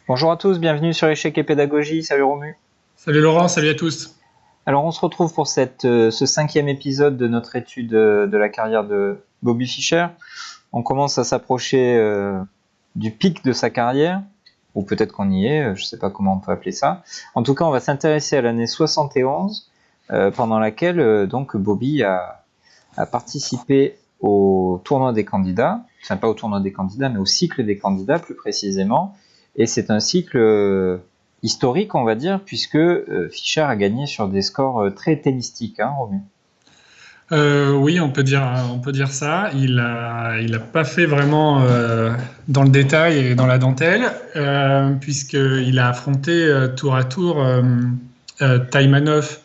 Bonjour à tous, bienvenue sur Échec et Pédagogie, salut Romu. Salut Laurent, salut à tous. Alors on se retrouve pour ce 5e épisode de notre étude de la carrière de Bobby Fischer. On commence à s'approcher du pic de sa carrière, ou peut-être qu'on y est, je ne sais pas comment on peut appeler ça. En tout cas, on va s'intéresser à l'année 71, pendant laquelle donc Bobby a participé au tournoi des candidats, enfin pas au tournoi des candidats, mais au cycle des candidats plus précisément. Et c'est un cycle historique, on va dire, puisque Fischer a gagné sur des scores très tennistiques, hein, Romu. Oui, on peut dire ça. Il a pas fait vraiment dans le détail et dans la dentelle, puisqu'il a affronté tour à tour Taimanov,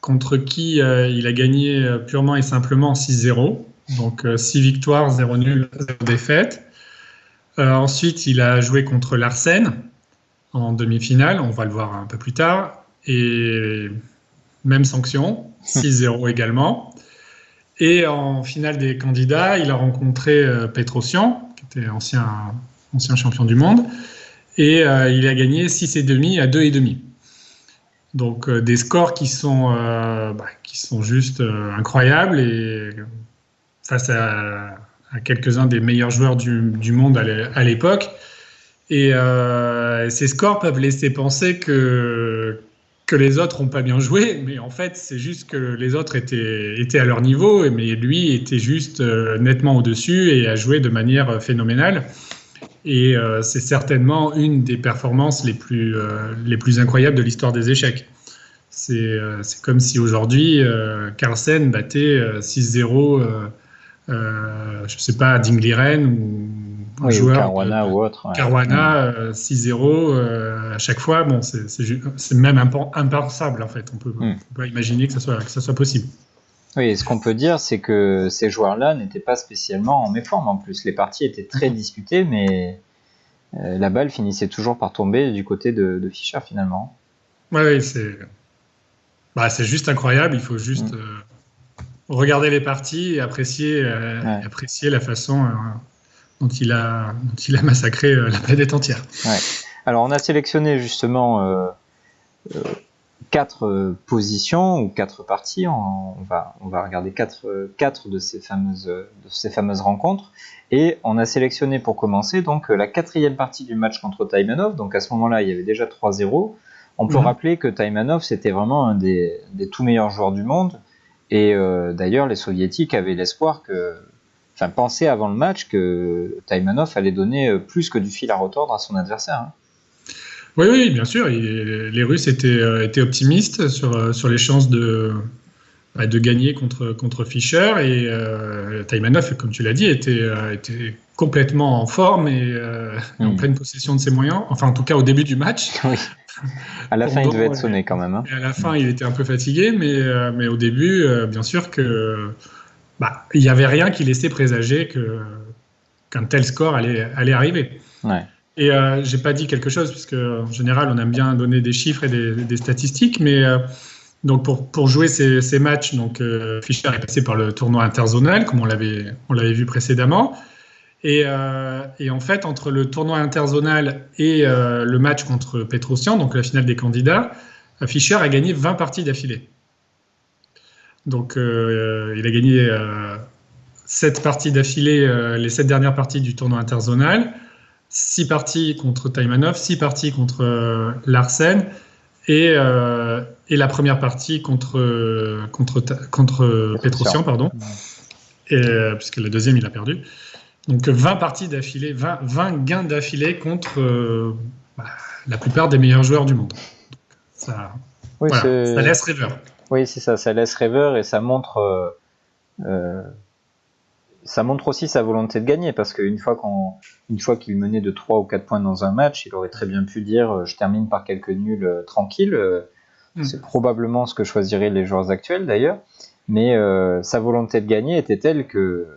contre qui il a gagné purement et simplement 6-0. Donc 6 victoires, 0 nul, 0 défaite. Ensuite, il a joué contre Larsen en demi-finale, on va le voir un peu plus tard, et même sanction, 6-0 également. Et en finale des candidats, il a rencontré Petrosyan, qui était ancien champion du monde, et il a gagné 6,5 à 2,5. Donc des scores qui sont juste incroyables, et face à quelques-uns des meilleurs joueurs du monde à l'époque. Et ces scores peuvent laisser penser que les autres n'ont pas bien joué, mais en fait, c'est juste que les autres étaient à leur niveau, mais lui était juste nettement au-dessus et a joué de manière phénoménale. Et c'est certainement une des performances les plus incroyables de l'histoire des échecs. C'est comme si aujourd'hui, Carlsen battait 6-0, je ne sais pas, Dingliren ou un joueur Caruana ou autre. Ouais. Caruana, 6-0 à chaque fois. Bon, c'est même impensable en fait. On peut pas imaginer que ça soit possible. Oui, et ce qu'on peut dire, c'est que ces joueurs-là n'étaient pas spécialement en méforme en plus. Les parties étaient très disputées, mais la balle finissait toujours par tomber du côté de Fischer finalement. Ouais, c'est juste incroyable. Il faut juste regarder les parties et apprécier la façon dont il a massacré la planète entière. Ouais. Alors, on a sélectionné justement 4 positions ou 4 parties. On va regarder 4 de ces fameuses rencontres. Et on a sélectionné pour commencer donc la 4e partie du match contre Taimanov. Donc à ce moment-là, il y avait déjà 3-0. On peut rappeler que Taimanov, c'était vraiment un des tout meilleurs joueurs du monde. Et d'ailleurs, les Soviétiques avaient l'espoir pensaient avant le match que Taimanov allait donner plus que du fil à retordre à son adversaire. Hein. Oui, bien sûr. Les Russes étaient optimistes sur les chances de gagner contre Fischer. Et Taimanov, comme tu l'as dit, était complètement en forme et en pleine possession de ses moyens. Enfin, en tout cas, au début du match. Oui. À la fin, il devait être sonné quand même. Hein. Et à la fin, il était un peu fatigué, mais au début, bien sûr que il n'y avait rien qui laissait présager qu'un tel score allait arriver. Ouais. Et j'ai pas dit quelque chose, puisque en général, on aime bien donner des chiffres et des statistiques, mais donc pour jouer ces matchs, donc Fischer est passé par le tournoi interzonal, comme on l'avait vu précédemment. Et en fait, entre le tournoi interzonal et le match contre Petrosyan, donc la finale des candidats, Fischer a gagné 20 parties d'affilée. Donc il a gagné 7 parties d'affilée, les 7 dernières parties du tournoi interzonal, 6 parties contre Taimanov, 6 parties contre Larsen et la première partie contre Petrosyan, pardon, puisque la deuxième il a perdu. Donc 20 parties d'affilée, 20 gains d'affilée contre la plupart des meilleurs joueurs du monde. Donc, ça laisse rêveur. Oui, c'est ça laisse rêveur et ça montre aussi sa volonté de gagner, parce qu'une fois qu'il menait de 3 ou 4 points dans un match, il aurait très bien pu dire je termine par quelques nuls tranquilles. C'est probablement ce que choisiraient les joueurs actuels d'ailleurs, mais sa volonté de gagner était telle que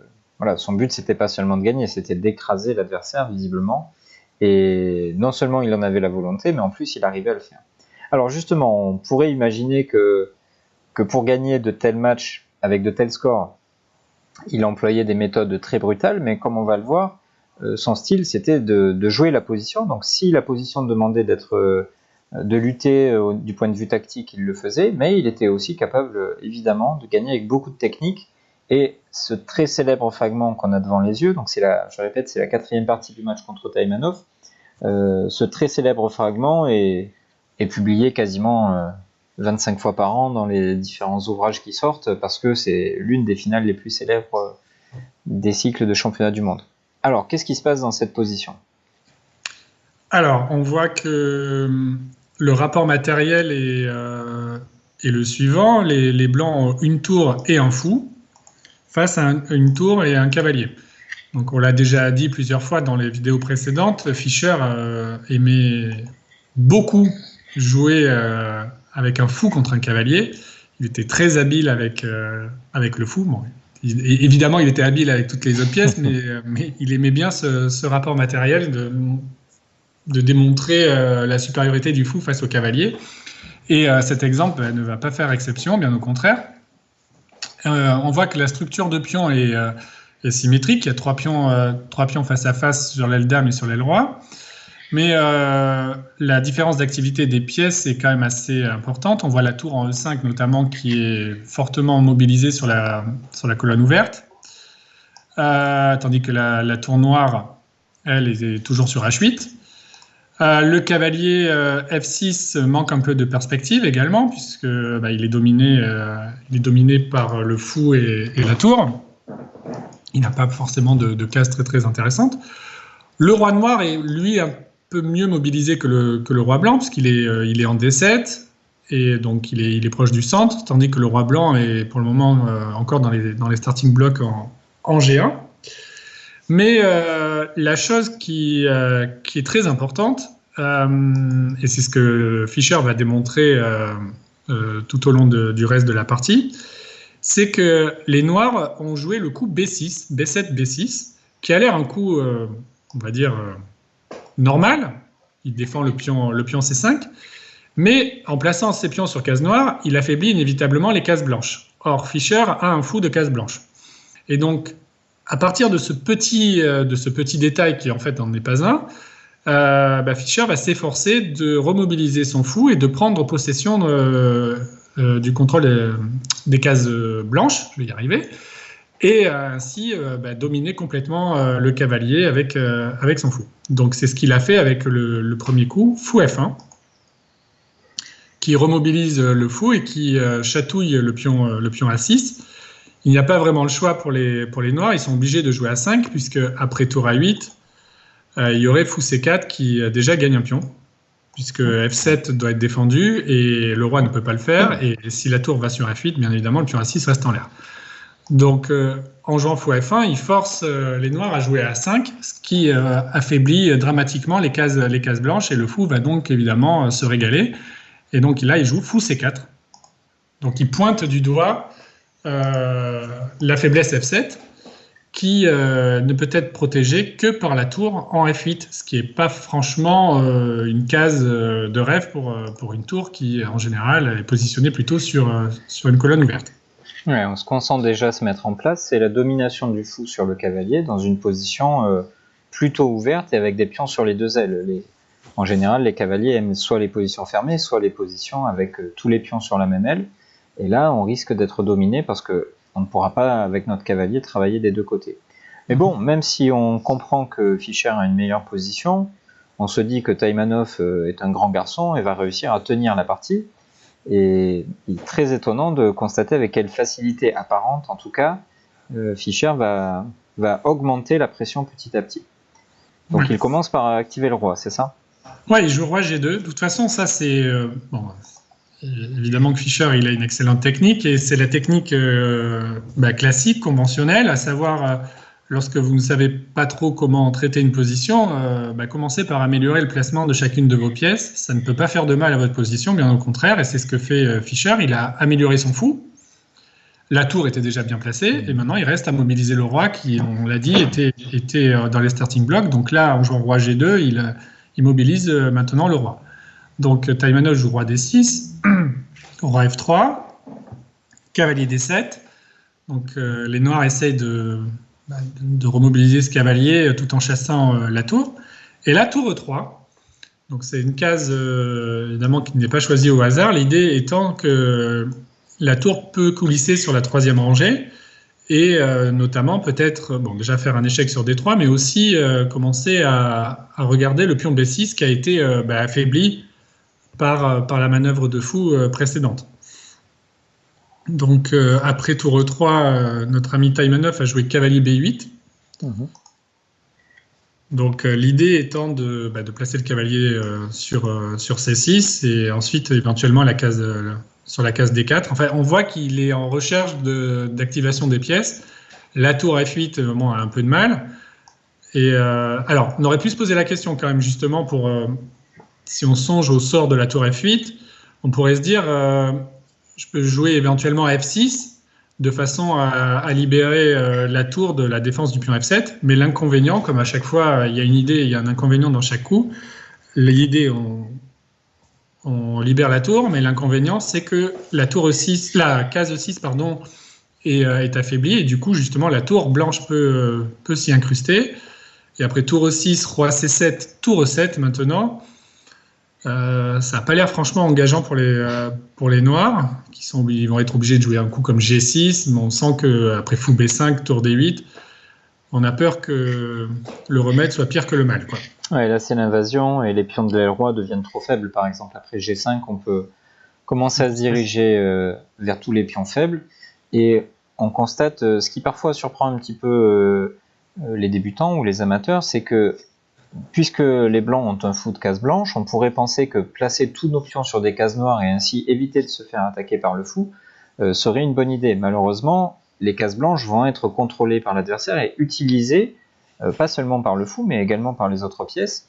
son but c'était pas seulement de gagner, c'était d'écraser l'adversaire visiblement, et non seulement il en avait la volonté, mais en plus il arrivait à le faire. Alors justement, on pourrait imaginer que pour gagner de tels matchs avec de tels scores, il employait des méthodes très brutales, mais comme on va le voir, son style, c'était de jouer la position. Donc si la position demandait de lutter du point de vue tactique, il le faisait, mais il était aussi capable, évidemment, de gagner avec beaucoup de technique. Et ce très célèbre fragment qu'on a devant les yeux, donc je répète, c'est la 4e partie du match contre Taimanov. Ce très célèbre fragment est publié quasiment 25 fois par an dans les différents ouvrages qui sortent, parce que c'est l'une des finales les plus célèbres des cycles de championnat du monde. Alors, qu'est-ce qui se passe dans cette position ? Alors, on voit que le rapport matériel est le suivant. Les blancs ont une tour et un fou face à une tour et un cavalier. Donc, on l'a déjà dit plusieurs fois dans les vidéos précédentes, Fischer aimait beaucoup jouer avec un fou contre un cavalier. Il était très habile avec le fou. Bon, évidemment, il était habile avec toutes les autres pièces, mais il aimait bien ce rapport matériel de démontrer la supériorité du fou face au cavalier. Et cet exemple ne va pas faire exception, bien au contraire. On voit que la structure de pion est symétrique. Il y a trois pions face à face sur l'aile dame et sur l'aile roi. Mais la différence d'activité des pièces est quand même assez importante. On voit la tour en E5 notamment qui est fortement mobilisée sur la colonne ouverte, tandis que la tour noire, elle, est toujours sur H8. Le cavalier F6 manque un peu de perspective également, puisque il est dominé par le fou et la tour. Il n'a pas forcément de cases très très intéressantes. Le roi noir est lui un peu mieux mobilisé que le roi blanc, puisqu'il est en D7, et donc il est proche du centre, tandis que le roi blanc est pour le moment encore dans les starting blocks en G1. Mais la chose qui est très importante, et c'est ce que Fischer va démontrer tout au long du reste de la partie, c'est que les noirs ont joué le coup B6, B7, B6, qui a l'air un coup, on va dire, normal. Il défend le pion C5, mais en plaçant ses pions sur case noire, il affaiblit inévitablement les cases blanches. Or, Fischer a un fou de case blanche. Et donc, à partir de ce petit détail qui en fait n'en est pas un, Fischer va s'efforcer de remobiliser son fou et de prendre possession du contrôle des cases blanches, je vais y arriver, et ainsi dominer complètement le cavalier avec son fou. Donc c'est ce qu'il a fait avec le premier coup, fou F1, qui remobilise le fou et qui chatouille le pion A6. Il n'y a pas vraiment le choix pour les noirs, ils sont obligés de jouer à 5, puisque après tour A8, il y aurait fou C4 qui déjà gagne un pion, puisque F7 doit être défendu et le roi ne peut pas le faire, et si la tour va sur F8, bien évidemment, le pion A6 reste en l'air. Donc en jouant fou F1, il force les noirs à jouer à 5, ce qui affaiblit dramatiquement les cases blanches, et le fou va donc évidemment se régaler. Et donc là, il joue fou C4. Donc il pointe du doigt la faiblesse F7, qui ne peut être protégée que par la tour en F8, ce qui n'est pas franchement une case de rêve pour une tour qui, en général, est positionnée plutôt sur une colonne ouverte. Ouais, ce qu'on sent déjà se mettre en place, c'est la domination du fou sur le cavalier dans une position plutôt ouverte et avec des pions sur les deux ailes. En général, les cavaliers aiment soit les positions fermées, soit les positions avec tous les pions sur la même aile. Et là, on risque d'être dominé parce qu'on ne pourra pas, avec notre cavalier, travailler des deux côtés. Mais bon, même si on comprend que Fischer a une meilleure position, on se dit que Taimanov est un grand garçon et va réussir à tenir la partie. Et il est très étonnant de constater avec quelle facilité apparente, en tout cas, Fischer va augmenter la pression petit à petit. Donc il commence par activer le roi, c'est ça ? Ouais, il joue roi G2. De toute façon, ça c'est... évidemment que Fischer, il a une excellente technique, et c'est la technique classique, conventionnelle, à savoir, lorsque vous ne savez pas trop comment traiter une position, commencez par améliorer le placement de chacune de vos pièces. Ça ne peut pas faire de mal à votre position, bien au contraire, et c'est ce que fait Fischer. Il a amélioré son fou. La tour était déjà bien placée, et maintenant il reste à mobiliser le roi, qui, on l'a dit, était dans les starting blocks. Donc là, en jouant roi G2, il mobilise maintenant le roi. Donc Taimanov joue roi D6, roi F3, cavalier D7. Donc les noirs essayent de de remobiliser ce cavalier tout en chassant la tour. Et là, tour E3. Donc c'est une case évidemment qui n'est pas choisie au hasard. L'idée étant que la tour peut coulisser sur la 3e rangée et notamment peut-être déjà faire un échec sur D3, mais aussi commencer à regarder le pion B6 qui a été affaibli par la manœuvre de fou précédente. Donc après tour E3, notre ami Taimanov a joué cavalier B8. Donc l'idée étant de placer le cavalier sur C6 et ensuite éventuellement sur la case D4. Enfin, on voit qu'il est en recherche d'activation des pièces. La tour F8 a un peu de mal. Et alors, on aurait pu se poser la question quand même justement pour si on songe au sort de la tour F8, on pourrait se dire je peux jouer éventuellement à F6 de façon à libérer la tour de la défense du pion F7. Mais l'inconvénient, comme à chaque fois, il y a une idée et il y a un inconvénient dans chaque coup. L'idée, on libère la tour, mais l'inconvénient, c'est que la case E6 est affaiblie. Et du coup, justement, la tour blanche peut s'y incruster. Et après tour E6, roi C7, tour E7 maintenant. Ça n'a pas l'air franchement engageant pour les noirs, ils vont être obligés de jouer un coup comme G6, mais on sent qu'après fou B5, tour D8, on a peur que le remède soit pire que le mal, quoi. Ouais, là c'est l'invasion et les pions de l'aile roi deviennent trop faibles. Par exemple, après G5, on peut commencer à se diriger vers tous les pions faibles. Et on constate, ce qui parfois surprend un petit peu les débutants ou les amateurs, c'est que puisque les blancs ont un fou de case blanche, on pourrait penser que placer tous nos pions sur des cases noires et ainsi éviter de se faire attaquer par le fou serait une bonne idée. Malheureusement, les cases blanches vont être contrôlées par l'adversaire et utilisées pas seulement par le fou, mais également par les autres pièces.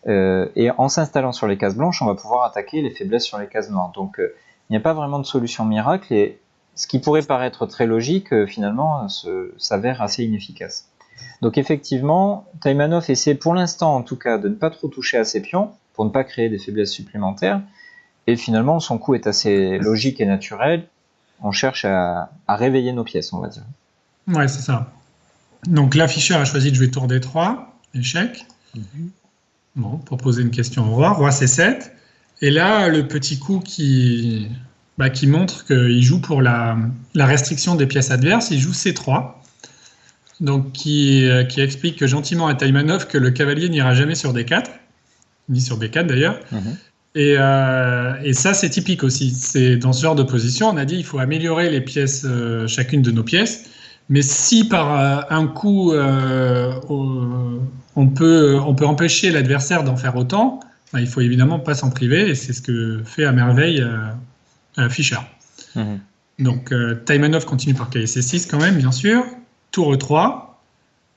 Et en s'installant sur les cases blanches, on va pouvoir attaquer les faiblesses sur les cases noires. Donc il n'y a pas vraiment de solution miracle et ce qui pourrait paraître très logique, finalement, s'avère assez inefficace. Donc effectivement, Taimanov essaie pour l'instant en tout cas de ne pas trop toucher à ses pions pour ne pas créer des faiblesses supplémentaires et finalement son coup est assez logique et naturel, on cherche à réveiller nos pièces, on va dire. Ouais, c'est ça. Donc là, Fischer a choisi de jouer tour D3, échec. Bon, pour poser une question au roi C7. Et là, le petit coup qui montre qu'il joue pour la restriction des pièces adverses, il joue C3. Donc qui explique gentiment à Taimanov que le cavalier n'ira jamais sur D4, ni sur D4 d'ailleurs. Et ça, c'est typique aussi. C'est dans ce genre de position, on a dit il faut améliorer les pièces, chacune de nos pièces. Mais si par un coup, on peut empêcher l'adversaire d'en faire autant, il ne faut évidemment pas s'en priver. Et c'est ce que fait à merveille Fischer. Donc Taimanov continue par cavalier C6 quand même, bien sûr. Tour E3.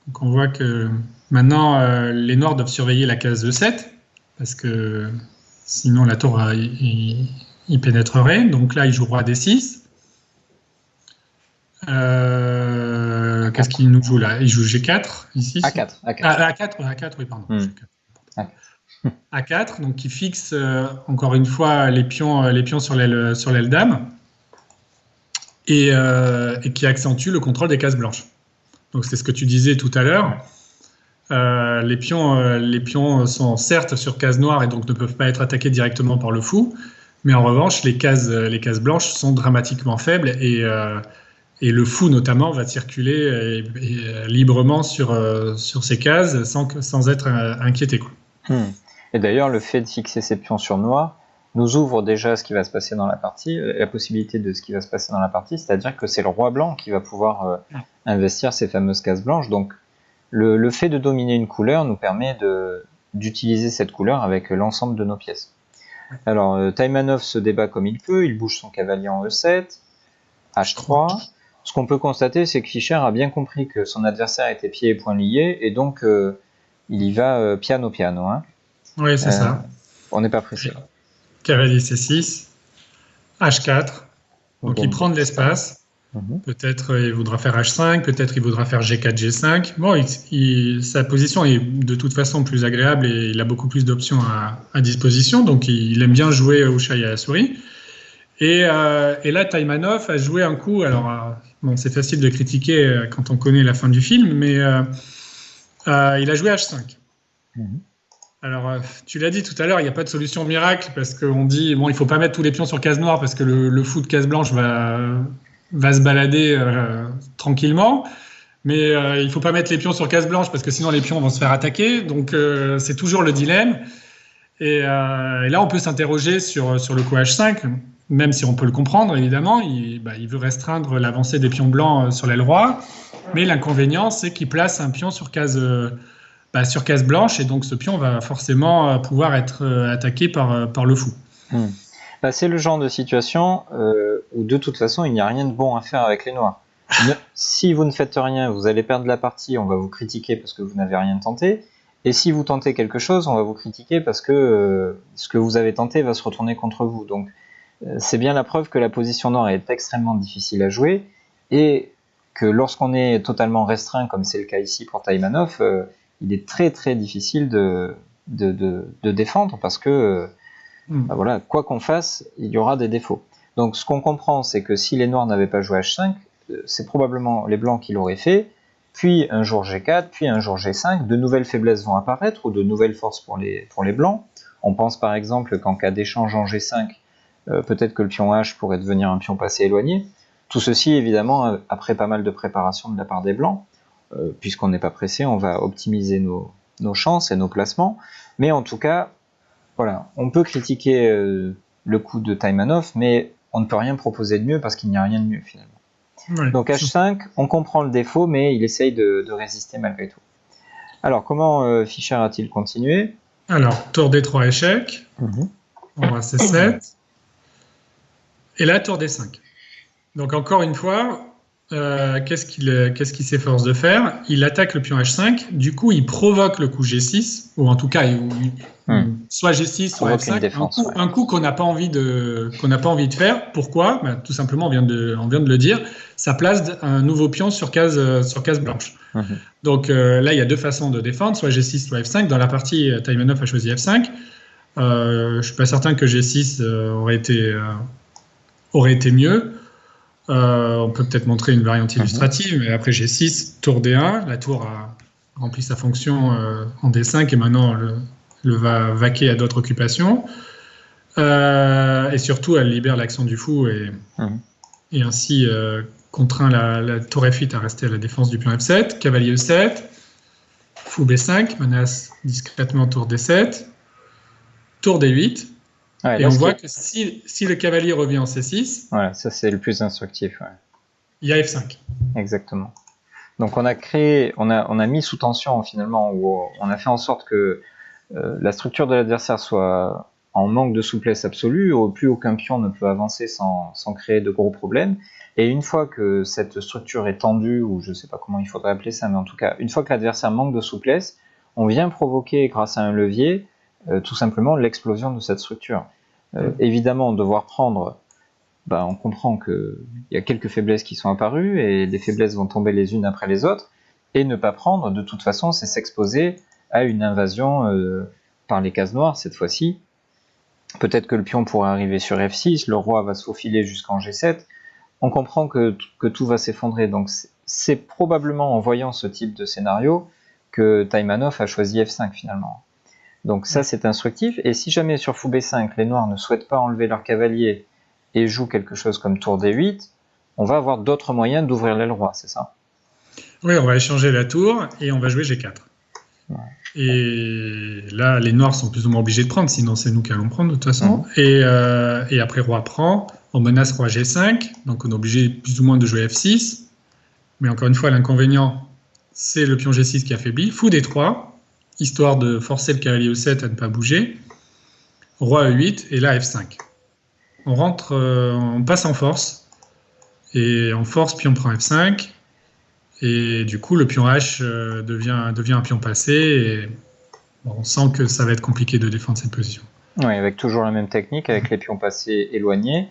Donc on voit que maintenant, les noirs doivent surveiller la case E7, parce que sinon la tour y pénétrerait. Donc là, il joue roi D6. Qu'est-ce qu'il nous joue là? Il joue G4 ici. A4. A4, oui, pardon. A4, donc qui fixe encore une fois les pions sur l'aile dame et qui accentue le contrôle des cases blanches. Donc c'est ce que tu disais tout à l'heure. Les pions sont certes sur case noire et donc ne peuvent pas être attaqués directement par le fou, mais en revanche les cases blanches sont dramatiquement faibles et le fou notamment va circuler librement sur ces cases sans être inquiété, quoi. Et d'ailleurs, le fait de fixer ces pions sur noir nous ouvre déjà ce qui va se passer dans la partie, la possibilité de ce qui va se passer dans la partie, c'est-à-dire que c'est le roi blanc qui va pouvoir investir ces fameuses cases blanches. Donc le fait de dominer une couleur nous permet d'utiliser cette couleur avec l'ensemble de nos pièces. Alors Taimanov se débat comme il peut, il bouge son cavalier en E7, H3. Ce qu'on peut constater, c'est que Fischer a bien compris que son adversaire était pieds et poings liés, et donc il y va piano. Hein. Oui, c'est ça. On n'est pas pressé. Cavalier C6, H4. Donc il prend de l'espace. Peut-être il voudra faire H5, peut-être il voudra faire G4, G5. Bon, sa position est de toute façon plus agréable et il a beaucoup plus d'options à disposition, donc il aime bien jouer au chat et à la souris. Et là, Taimanov a joué un coup, alors Bon, c'est facile de critiquer quand on connaît la fin du film, mais il a joué H5. Alors, tu l'as dit tout à l'heure, il n'y a pas de solution miracle parce qu'on dit, bon, il ne faut pas mettre tous les pions sur case noire parce que le fou de case blanche va se balader tranquillement. Mais il ne faut pas mettre les pions sur case blanche parce que sinon les pions vont se faire attaquer. Donc, c'est toujours le dilemme. Et là, on peut s'interroger sur le coup H5, même si on peut le comprendre, évidemment. Il veut restreindre l'avancée des pions blancs sur l'aile roi. Mais l'inconvénient, c'est qu'il place un pion sur case blanche, et donc ce pion va forcément pouvoir être attaqué par le fou. C'est le genre de situation où de toute façon il n'y a rien de bon à faire avec les noirs. Si vous ne faites rien, vous allez perdre la partie, on va vous critiquer parce que vous n'avez rien tenté, et si vous tentez quelque chose, on va vous critiquer parce que ce que vous avez tenté va se retourner contre vous. Donc c'est bien la preuve que la position noire est extrêmement difficile à jouer, et que lorsqu'on est totalement restreint, comme c'est le cas ici pour Taimanov, il est très très difficile de défendre parce que voilà, quoi qu'on fasse, il y aura des défauts. Donc ce qu'on comprend, c'est que si les noirs n'avaient pas joué H5, c'est probablement les blancs qui l'auraient fait, puis un jour G4, puis un jour G5, de nouvelles faiblesses vont apparaître, ou de nouvelles forces pour les blancs. On pense par exemple qu'en cas d'échange en G5, peut-être que le pion H pourrait devenir un pion passé éloigné. Tout ceci, évidemment, après pas mal de préparation de la part des blancs, puisqu'on n'est pas pressé, on va optimiser nos chances et nos placements. Mais en tout cas, voilà, on peut critiquer le coup de Taimanov, mais on ne peut rien proposer de mieux parce qu'il n'y a rien de mieux finalement. Ouais, donc H5, on comprend le défaut, mais il essaye de résister malgré tout. Alors, comment Fischer a-t-il continué? Alors, tour D3 échec, on va C7, et là, tour D5. Donc, encore une fois, qu'est-ce qu'il s'efforce de faire? Il attaque le pion H5, du coup, il provoque le coup G6, ou en tout cas, soit G6, soit F5, défense, un coup qu'on n'a pas envie de faire. Pourquoi? Tout simplement, on vient de le dire, ça place un nouveau pion sur case blanche. Donc là, il y a deux façons de défendre, soit G6, soit F5. Dans la partie, Taimanov a choisi F5. Je ne suis pas certain que G6 aurait été mieux. On peut peut-être montrer une variante illustrative, mais après G6, tour D1, la tour a rempli sa fonction en D5 et maintenant le va vaquer à d'autres occupations. Et surtout, elle libère l'action du fou et ainsi contraint la tour F8 à rester à la défense du pion F7. Cavalier E7, fou B5, menace discrètement tour D7, tour D8. Ouais, et on voit que si le cavalier revient en C6... Voilà, ça c'est le plus instructif. Ouais. Il y a F5. Exactement. Donc on a mis sous tension finalement, où on a fait en sorte que la structure de l'adversaire soit en manque de souplesse absolue, où plus aucun pion ne peut avancer sans créer de gros problèmes. Et une fois que cette structure est tendue, ou je ne sais pas comment il faudrait appeler ça, mais en tout cas, une fois que l'adversaire manque de souplesse, on vient provoquer, grâce à un levier, tout simplement l'explosion de cette structure. Évidemment, devoir prendre, on comprend qu'il y a quelques faiblesses qui sont apparues, et les faiblesses vont tomber les unes après les autres, et ne pas prendre, de toute façon, c'est s'exposer à une invasion par les cases noires, cette fois-ci. Peut-être que le pion pourrait arriver sur F6, le roi va se faufiler jusqu'en G7, on comprend que tout va s'effondrer. Donc c'est probablement en voyant ce type de scénario que Taimanov a choisi F5 finalement. Donc ça c'est instructif, et si jamais sur fou B5 les noirs ne souhaitent pas enlever leur cavalier et jouent quelque chose comme tour D8, on va avoir d'autres moyens d'ouvrir l'aile roi, c'est ça? Oui, on va échanger la tour et on va jouer G4. Ouais. Et là, les noirs sont plus ou moins obligés de prendre, sinon c'est nous qui allons prendre de toute façon. Et après roi prend, on menace roi G5, donc on est obligé plus ou moins de jouer F6. Mais encore une fois, l'inconvénient, c'est le pion G6 qui affaiblit. Fou D3, histoire de forcer le cavalier E7 à ne pas bouger. Roi E8, et là F5. On passe en force, et en force, pion prend F5, et du coup, le pion H devient un pion passé, et on sent que ça va être compliqué de défendre cette position. Oui, avec toujours la même technique, avec les pions passés éloignés.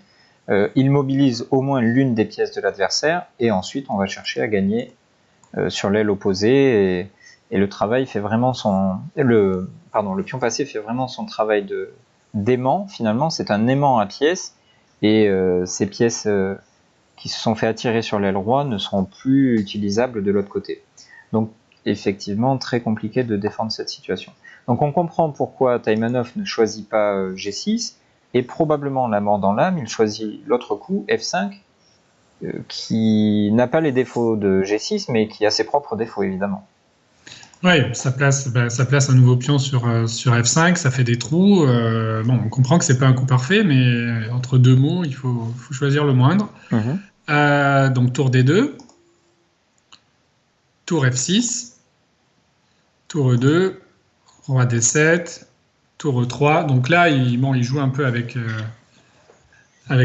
Il mobilise au moins l'une des pièces de l'adversaire, et ensuite on va chercher à gagner sur l'aile opposée, et le travail fait vraiment le pion passé fait vraiment son travail d'aimant. Finalement, c'est un aimant à pièces, et ces pièces qui se sont fait attirer sur l'aile roi ne seront plus utilisables de l'autre côté. Donc effectivement très compliqué de défendre cette situation. Donc on comprend pourquoi Taimanov ne choisit pas G6, et probablement la mort dans l'âme, il choisit l'autre coup, F5, qui n'a pas les défauts de G6, mais qui a ses propres défauts évidemment. Oui, ça place un nouveau pion sur F5, ça fait des trous. On comprend que c'est pas un coup parfait, mais entre deux mots, il faut choisir le moindre. Donc tour D2, tour F6, tour E2, roi D7, tour E3. Donc là, il joue un peu avec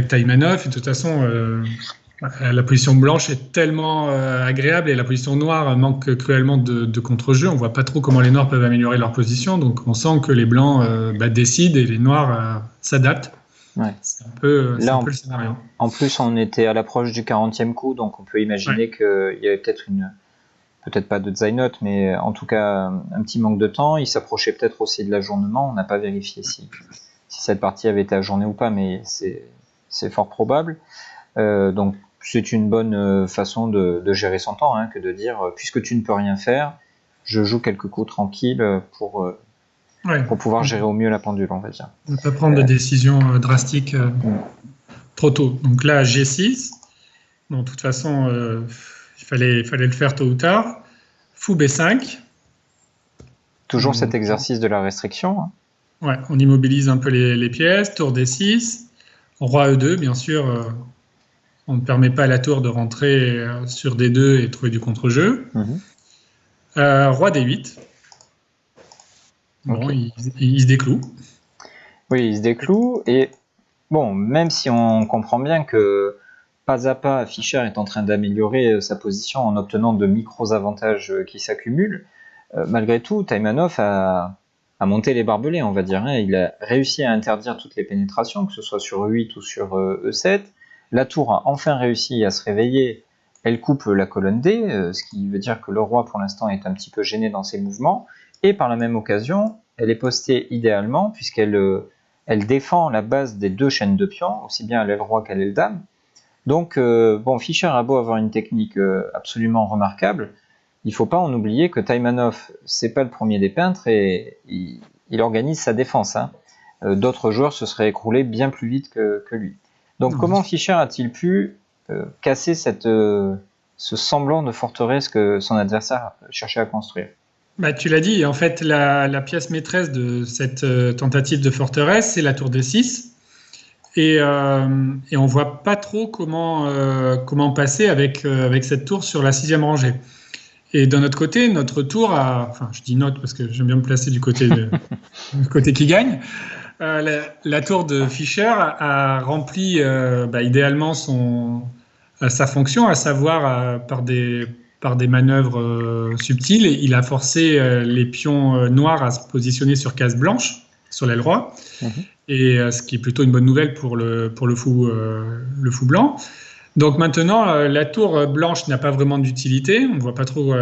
Taimanov. Et de toute façon, la position blanche est tellement agréable et la position noire manque cruellement de contre-jeu. On voit pas trop comment les noirs peuvent améliorer leur position. Donc on sent que les blancs décident et les noirs s'adaptent. Ouais. C'est un peu le scénario. En plus, on était à l'approche du 40e coup, donc on peut imaginer qu'il y avait peut-être pas de Zeinot, mais en tout cas un petit manque de temps. Il s'approchait peut-être aussi de l'ajournement. On n'a pas vérifié si cette partie avait été ajournée ou pas, mais c'est fort probable. Donc c'est une bonne façon de gérer son temps, que de dire puisque tu ne peux rien faire, je joue quelques coups tranquilles pour pouvoir gérer au mieux la pendule, on va dire. Ne pas prendre de décisions drastiques trop tôt. Donc là, G6. Bon, de toute façon, il fallait le faire tôt ou tard. Fou B5. Toujours cet exercice de la restriction. Ouais, on immobilise un peu les pièces. Tour D6. Roi E2, bien sûr. On ne permet pas à la tour de rentrer sur D2 et trouver du contre-jeu. Roi D8. Bon, okay. il se décloue. Oui, il se décloue. Et bon, même si on comprend bien que pas à pas, Fischer est en train d'améliorer sa position en obtenant de micros avantages qui s'accumulent, malgré tout, Taimanov a monté les barbelés, on va dire. Il a réussi à interdire toutes les pénétrations, que ce soit sur E8 ou sur E7. La tour a enfin réussi à se réveiller. Elle coupe la colonne D, ce qui veut dire que le roi, pour l'instant, est un petit peu gêné dans ses mouvements. Et par la même occasion, elle est postée idéalement, puisqu'elle défend la base des deux chaînes de pions, aussi bien à l'aile roi qu'à l'aile dame. Donc, Fischer a beau avoir une technique absolument remarquable, il ne faut pas en oublier que Taimanov, c'est pas le premier des peintres et il organise sa défense. D'autres joueurs se seraient écroulés bien plus vite que lui. Donc, comment Fischer a-t-il pu casser ce semblant de forteresse que son adversaire cherchait à construire ? Tu l'as dit, en fait, la pièce maîtresse de cette tentative de forteresse, c'est la tour D6. Et on voit pas trop comment passer avec cette tour sur la 6e rangée. Et d'un autre côté, notre tour je dis notre parce que j'aime bien me placer du côté du côté qui gagne. La tour de Fischer a rempli idéalement sa fonction, à savoir par des manœuvres subtiles. Il a forcé les pions noirs à se positionner sur case blanche, sur l'aile roi. Et ce qui est plutôt une bonne nouvelle pour le fou blanc. Donc maintenant, la tour blanche n'a pas vraiment d'utilité. On ne voit pas trop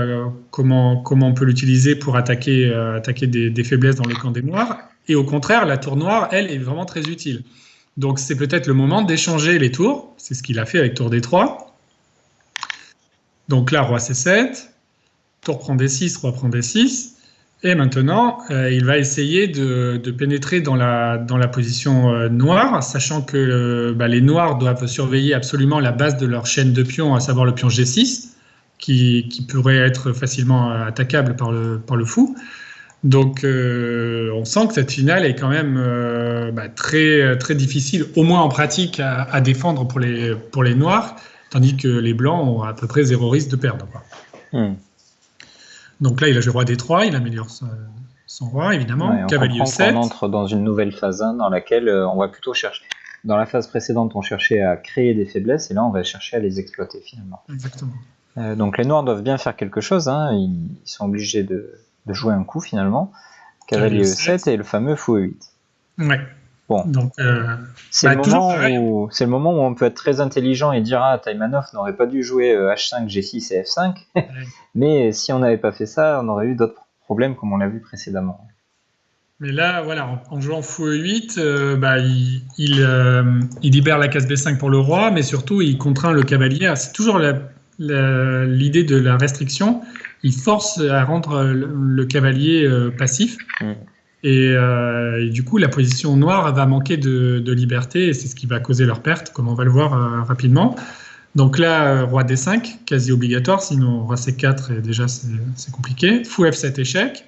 comment on peut l'utiliser pour attaquer des faiblesses dans le camp des noirs. Et au contraire, la tour noire, elle, est vraiment très utile. Donc c'est peut-être le moment d'échanger les tours. C'est ce qu'il a fait avec tour D3. Donc là, roi C7, tour prend D6, roi prend D6. Et maintenant, il va essayer de pénétrer dans la position noire, sachant que les noirs doivent surveiller absolument la base de leur chaîne de pions, à savoir le pion G6, qui pourrait être facilement attaquable par le fou. Donc, on sent que cette finale est quand même très, très difficile, au moins en pratique, à défendre pour les noirs, tandis que les blancs ont à peu près 0 risque de perdre. Donc là, il a joué roi D3, il améliore son roi, évidemment. Cavalier E7. On entre dans une nouvelle phase dans laquelle on va plutôt chercher. Dans la phase précédente, on cherchait à créer des faiblesses, et là, on va chercher à les exploiter, finalement. Exactement. Donc les noirs doivent bien faire quelque chose. Ils sont obligés de jouer un coup, finalement. Cavalier E7 et le fameux fou E8. Ouais. Bon. Donc, c'est le moment où on peut être très intelligent et dire Taimanov n'aurait pas dû jouer H5, G6 et F5. Mais si on n'avait pas fait ça, on aurait eu d'autres problèmes comme on l'a vu précédemment. Mais là, voilà, en jouant fou E8, il libère la case B5 pour le roi, mais surtout, il contraint le cavalier. C'est toujours l'idée de la restriction. Il force à rendre le cavalier passif. Et du coup, la position noire va manquer de liberté, et c'est ce qui va causer leur perte, comme on va le voir rapidement. Donc là, roi D5, quasi obligatoire, sinon roi C4, et déjà c'est compliqué. Fou F7 échec.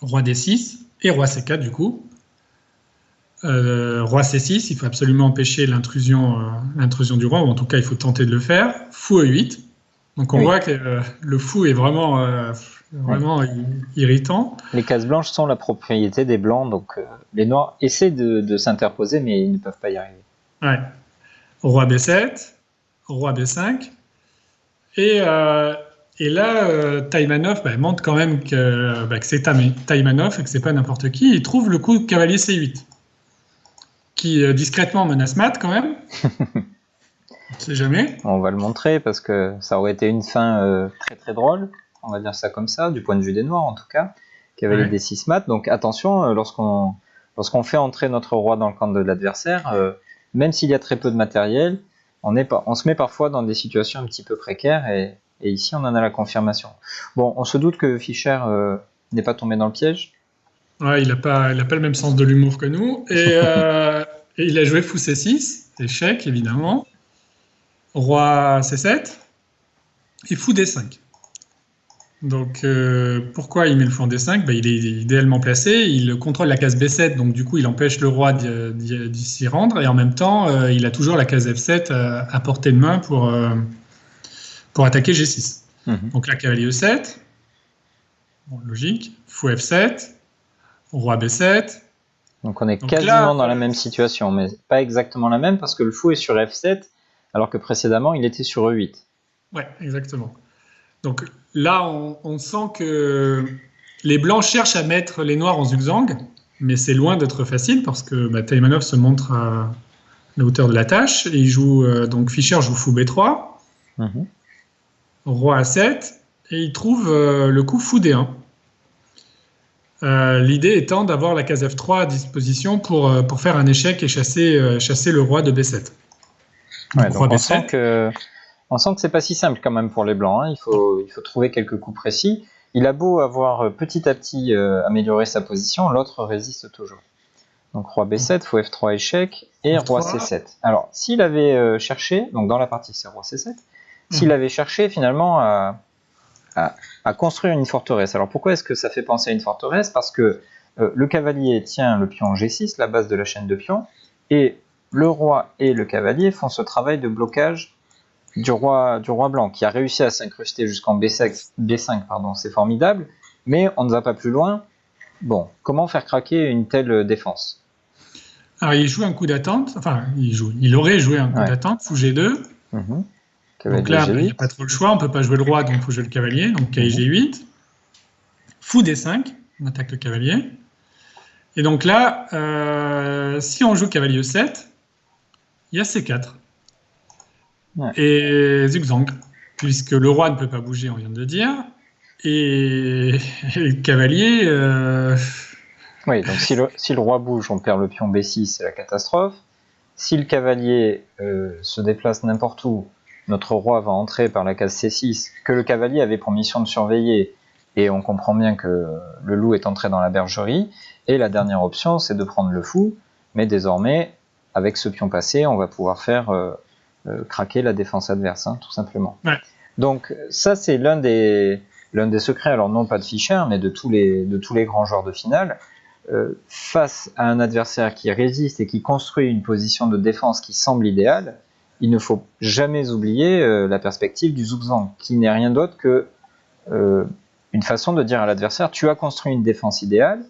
Roi D6 et roi C4 du coup. Roi C6, il faut absolument empêcher l'intrusion du roi, ou en tout cas il faut tenter de le faire. Fou E8. Donc on voit que le fou est vraiment irritant. Les cases blanches sont la propriété des blancs, donc les noirs essaient de s'interposer, mais ils ne peuvent pas y arriver. Ouais. Roi B7, roi B5. Et là, Taïmanov montre quand même que c'est Taïmanov et que c'est pas n'importe qui. Il trouve le coup de cavalier C8, qui discrètement menace mat quand même. On ne sait jamais. On va le montrer parce que ça aurait été une fin très très drôle. On va dire ça comme ça, du point de vue des noirs en tout cas. Cavalier D6 mat. Donc attention, lorsqu'on fait entrer notre roi dans le camp de l'adversaire, même s'il y a très peu de matériel, on se met parfois dans des situations un petit peu précaires et ici on en a la confirmation. Bon, on se doute que Fischer n'est pas tombé dans le piège. Ouais, il n'a pas le même sens de l'humour que nous. Et il a joué fou C6, échec évidemment. Roi C7 et fou D5. Donc pourquoi il met le fou en D5 ? Il est idéalement placé, il contrôle la case B7, donc du coup il empêche le roi d'y s'y rendre, et en même temps il a toujours la case F7 à portée de main pour attaquer G6. Donc là, cavalier E7, bon, logique, fou F7, roi B7. Donc on est quasiment dans la même situation, mais pas exactement la même, parce que le fou est sur F7, alors que précédemment il était sur E8. Ouais, exactement. Donc là, on sent que les blancs cherchent à mettre les noirs en zigzag, mais c'est loin d'être facile parce que Taïmanov se montre à la hauteur de la tâche. Et il joue, donc Fischer joue fou B3, roi A7, et il trouve le coup fou D1. L'idée étant d'avoir la case F3 à disposition pour faire un échec et chasser le roi de B7. Donc, roi B7. On sent que c'est pas si simple quand même pour les blancs. Il faut trouver quelques coups précis. Il a beau avoir petit à petit amélioré sa position, l'autre résiste toujours. Donc roi B7, fou F3 échec et F3. Roi C7. Alors s'il avait cherché, donc dans la partie c'est roi C7, s'il avait cherché finalement à construire une forteresse. Alors pourquoi est-ce que ça fait penser à une forteresse ? Parce que le cavalier tient le pion G6, la base de la chaîne de pions, et le roi et le cavalier font ce travail de blocage du roi blanc, qui a réussi à s'incruster jusqu'en B5, pardon, c'est formidable, mais on ne va pas plus loin. Bon, comment faire craquer une telle défense ? Alors il joue un coup d'attente, il aurait joué un coup d'attente, fou G2. Donc là, il n'y a pas trop le choix, on ne peut pas jouer le roi, donc il faut jouer le cavalier, donc cavalier G8. Fou D5, on attaque le cavalier. Et donc là, si on joue cavalier E7, il y a C4. Et zigzag, puisque le roi ne peut pas bouger, on vient de le dire, et le cavalier... Oui, donc si le roi bouge, on perd le pion B6, c'est la catastrophe. Si le cavalier se déplace n'importe où, notre roi va entrer par la case C6, que le cavalier avait pour mission de surveiller, et on comprend bien que le loup est entré dans la bergerie. Et la dernière option, c'est de prendre le fou, mais désormais, avec ce pion passé, on va pouvoir faire... craquer la défense adverse, tout simplement. Donc ça c'est l'un des secrets, alors non pas de Fischer, mais de tous les grands joueurs de finale. Face à un adversaire qui résiste et qui construit une position de défense qui semble idéale, il ne faut jamais oublier la perspective du zugzwang, qui n'est rien d'autre que une façon de dire à l'adversaire: tu as construit une défense idéale,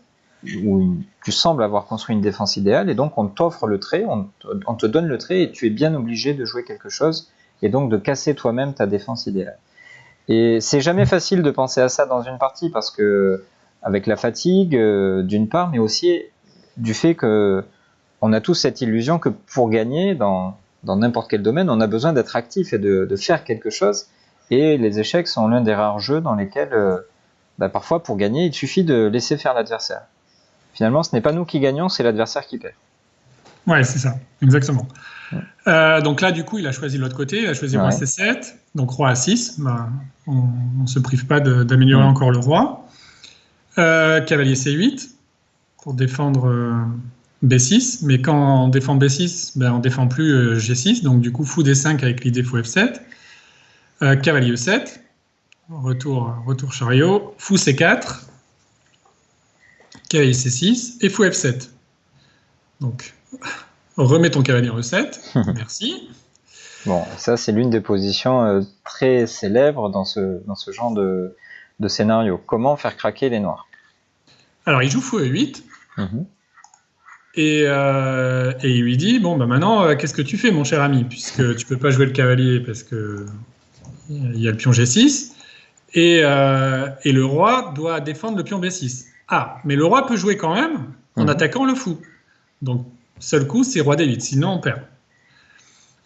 ou tu sembles avoir construit une défense idéale, et donc on t'offre le trait, on te donne le trait, et tu es bien obligé de jouer quelque chose, et donc de casser toi-même ta défense idéale. Et c'est jamais facile de penser à ça dans une partie, parce que avec la fatigue d'une part, mais aussi du fait que on a tous cette illusion que pour gagner dans n'importe quel domaine, on a besoin d'être actif et de faire quelque chose, et les échecs sont l'un des rares jeux dans lesquels parfois pour gagner il suffit de laisser faire l'adversaire. finalement, ce n'est pas nous qui gagnons, c'est l'adversaire qui perd. Ouais, c'est ça, exactement. Donc là, du coup, il a choisi de l'autre côté, il a choisi roi C7, donc roi A6. On ne se prive pas d'améliorer encore le roi. Cavalier C8 pour défendre B6, mais quand on défend B6, on ne défend plus G6, donc du coup, fou D5 avec l'idée fou F7. Cavalier E7, retour chariot, fou C4, cavalier C6 et fou F7. Donc, remets ton cavalier E7, merci. Bon, ça c'est l'une des positions très célèbres dans ce genre de scénario. Comment faire craquer les noirs? Alors il joue fou E8, et il lui dit, bon, maintenant, qu'est-ce que tu fais, mon cher ami, puisque tu peux pas jouer le cavalier parce que il y a le pion G6, et le roi doit défendre le pion B6. Ah, mais le roi peut jouer quand même en attaquant le fou. Donc, seul coup, c'est roi D8, sinon on perd.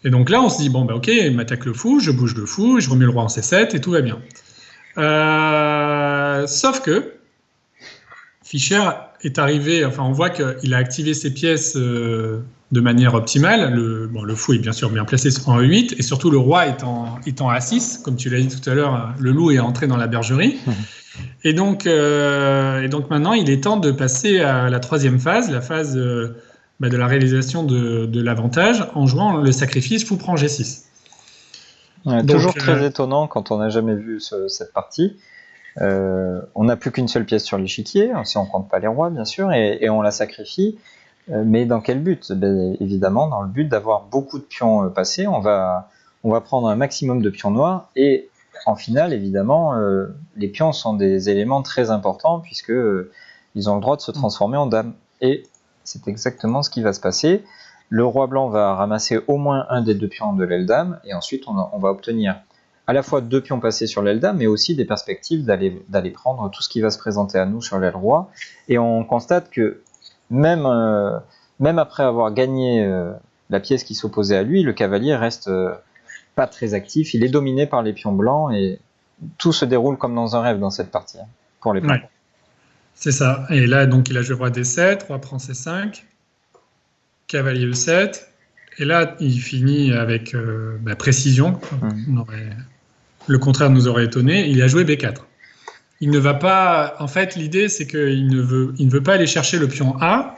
Et donc là, on se dit, bon, ok, il m'attaque le fou, je bouge le fou, je remets le roi en C7 et tout va bien. Sauf que Fischer est arrivé, enfin, on voit qu'il a activé ses pièces de manière optimale. Le fou est bien sûr bien placé en E8 et surtout le roi est en A6, comme tu l'as dit tout à l'heure, le loup est entré dans la bergerie. Et donc maintenant, il est temps de passer à la troisième phase, la phase de la réalisation de l'avantage en jouant le sacrifice fou prend G6. Ouais, toujours très étonnant quand on n'a jamais vu cette partie. On n'a plus qu'une seule pièce sur l'échiquier, si on compte pas les rois bien sûr, et on la sacrifie. Mais dans quel but? Évidemment, dans le but d'avoir beaucoup de pions passés. On va prendre un maximum de pions noirs et en finale, évidemment, les pions sont des éléments très importants puisque ils ont le droit de se transformer en dames. Et c'est exactement ce qui va se passer. Le roi blanc va ramasser au moins un des deux pions de l'aile dame et ensuite on va obtenir à la fois deux pions passés sur l'aile dame mais aussi des perspectives d'aller prendre tout ce qui va se présenter à nous sur l'aile roi. Et on constate que même après avoir gagné la pièce qui s'opposait à lui, le cavalier reste pas très actif, il est dominé par les pions blancs et tout se déroule comme dans un rêve dans cette partie pour les blancs. Ouais. C'est ça. Et là, donc, il a joué roi D7, roi prend C5, cavalier E7. Et là, il finit avec précision. Le contraire nous aurait étonné. Il a joué B4. Il ne va pas. En fait, l'idée, c'est qu'il ne veut pas aller chercher le pion A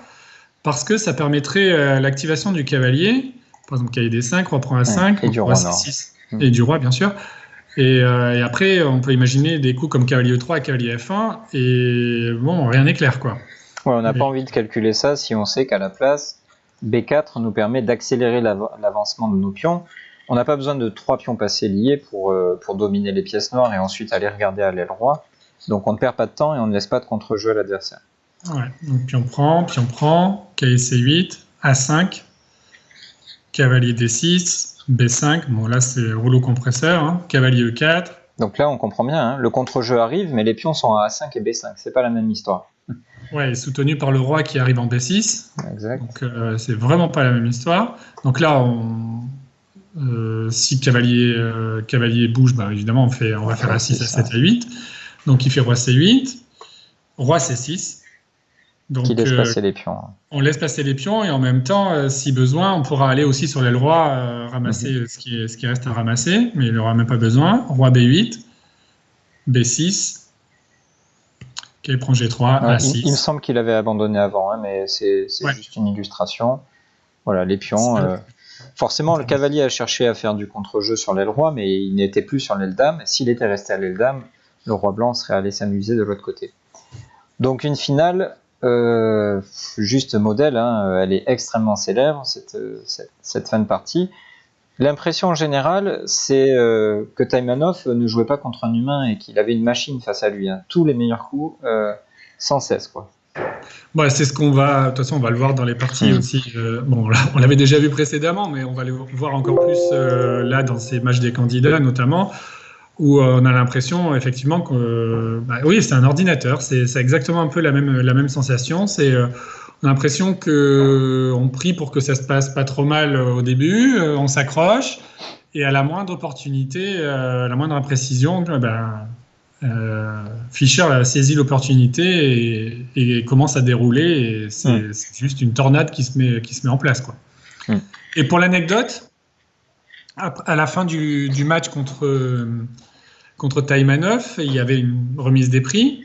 parce que ça permettrait l'activation du cavalier. Par exemple, cavalier D5, roi prend A5, et du roi roi C6. Et du roi, bien sûr. Et après, on peut imaginer des coups comme cavalier E3 et cavalier F1, et bon, rien n'est clair, quoi. Ouais, on n'a pas envie de calculer ça si on sait qu'à la place, B4 nous permet d'accélérer l'avancement de nos pions. On n'a pas besoin de 3 pions passés liés pour dominer les pièces noires et ensuite aller regarder à l'aile roi. Donc on ne perd pas de temps et on ne laisse pas de contre-jeu à l'adversaire. Ouais, donc pion prend, cavalier C8, A5, cavalier D6, B5, bon là c'est rouleau compresseur, cavalier E4. Donc là on comprend bien, le contre-jeu arrive, mais les pions sont à A5 et B5, c'est pas la même histoire. Ouais, soutenu par le roi qui arrive en B6. Exact. Donc c'est vraiment pas la même histoire. Donc là, si cavalier bouge, évidemment on va faire A6, A7, A8. Donc il fait roi C8, roi C6. Donc, qui laisse passer les pions. On laisse passer les pions et en même temps, si besoin, on pourra aller aussi sur l'aile roi ramasser ce qui reste à ramasser, mais il n'aura même pas besoin. Roi B8, B6, qui prend G3, A6. Il me semble qu'il avait abandonné avant, mais c'est juste une illustration. Voilà, les pions. Forcément, le cavalier a cherché à faire du contre-jeu sur l'aile roi, mais il n'était plus sur l'aile dame. S'il était resté à l'aile dame, le roi blanc serait allé s'amuser de l'autre côté. Donc une finale. Juste modèle, elle est extrêmement célèbre cette fin de partie. L'impression générale, c'est que Taimanov ne jouait pas contre un humain et qu'il avait une machine face à lui. Tous les meilleurs coups, sans cesse, quoi. Ouais, c'est ce qu'on va. De toute façon, on va le voir dans les parties aussi. Bon, là, on l'avait déjà vu précédemment, mais on va le voir encore plus là dans ces matchs des candidats, notamment. Où on a l'impression effectivement que oui, c'est un ordinateur, c'est exactement un peu la même sensation. On a l'impression qu'on prie pour que ça se passe pas trop mal au début, on s'accroche et à la moindre opportunité, à la moindre imprécision, Fischer a saisi l'opportunité et commence à dérouler. Et c'est juste une tornade qui se met en place, quoi. Et pour l'anecdote, à la fin du match contre Taïmanov, il y avait une remise des prix,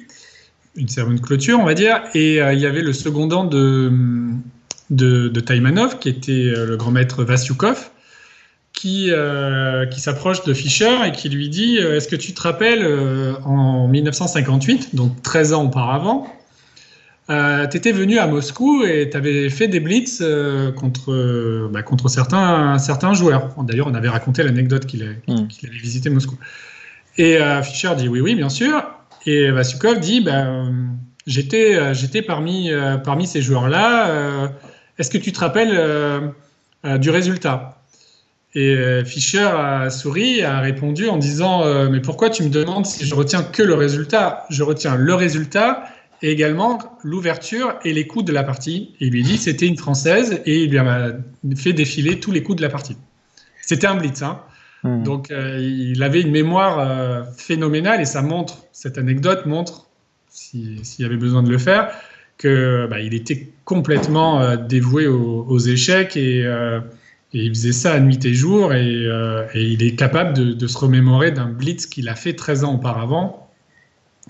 une cérémonie de clôture, on va dire, et il y avait le secondant de Taïmanov, qui était le grand maître Vasyukov, qui s'approche de Fischer et qui lui dit est-ce que tu te rappelles, en 1958, donc 13 ans auparavant, tu étais venu à Moscou et tu avais fait des blitz contre certains joueurs. D'ailleurs, on avait raconté l'anecdote qu'il allait visiter Moscou. Et Fischer dit oui, bien sûr. Et Vasyukov dit j'étais parmi ces joueurs-là. Est-ce que tu te rappelles du résultat ? Et Fischer a souri, a répondu en disant mais pourquoi tu me demandes si je retiens que le résultat ? Je retiens le résultat et également l'ouverture et les coups de la partie. Et il lui dit c'était une Française et il lui a fait défiler tous les coups de la partie. C'était un blitz, hein. Donc il avait une mémoire phénoménale et cette anecdote montre, s'il y avait besoin de le faire, que il était complètement dévoué aux échecs et il faisait ça nuit et jour et il est capable de se remémorer d'un blitz qu'il a fait 13 ans auparavant.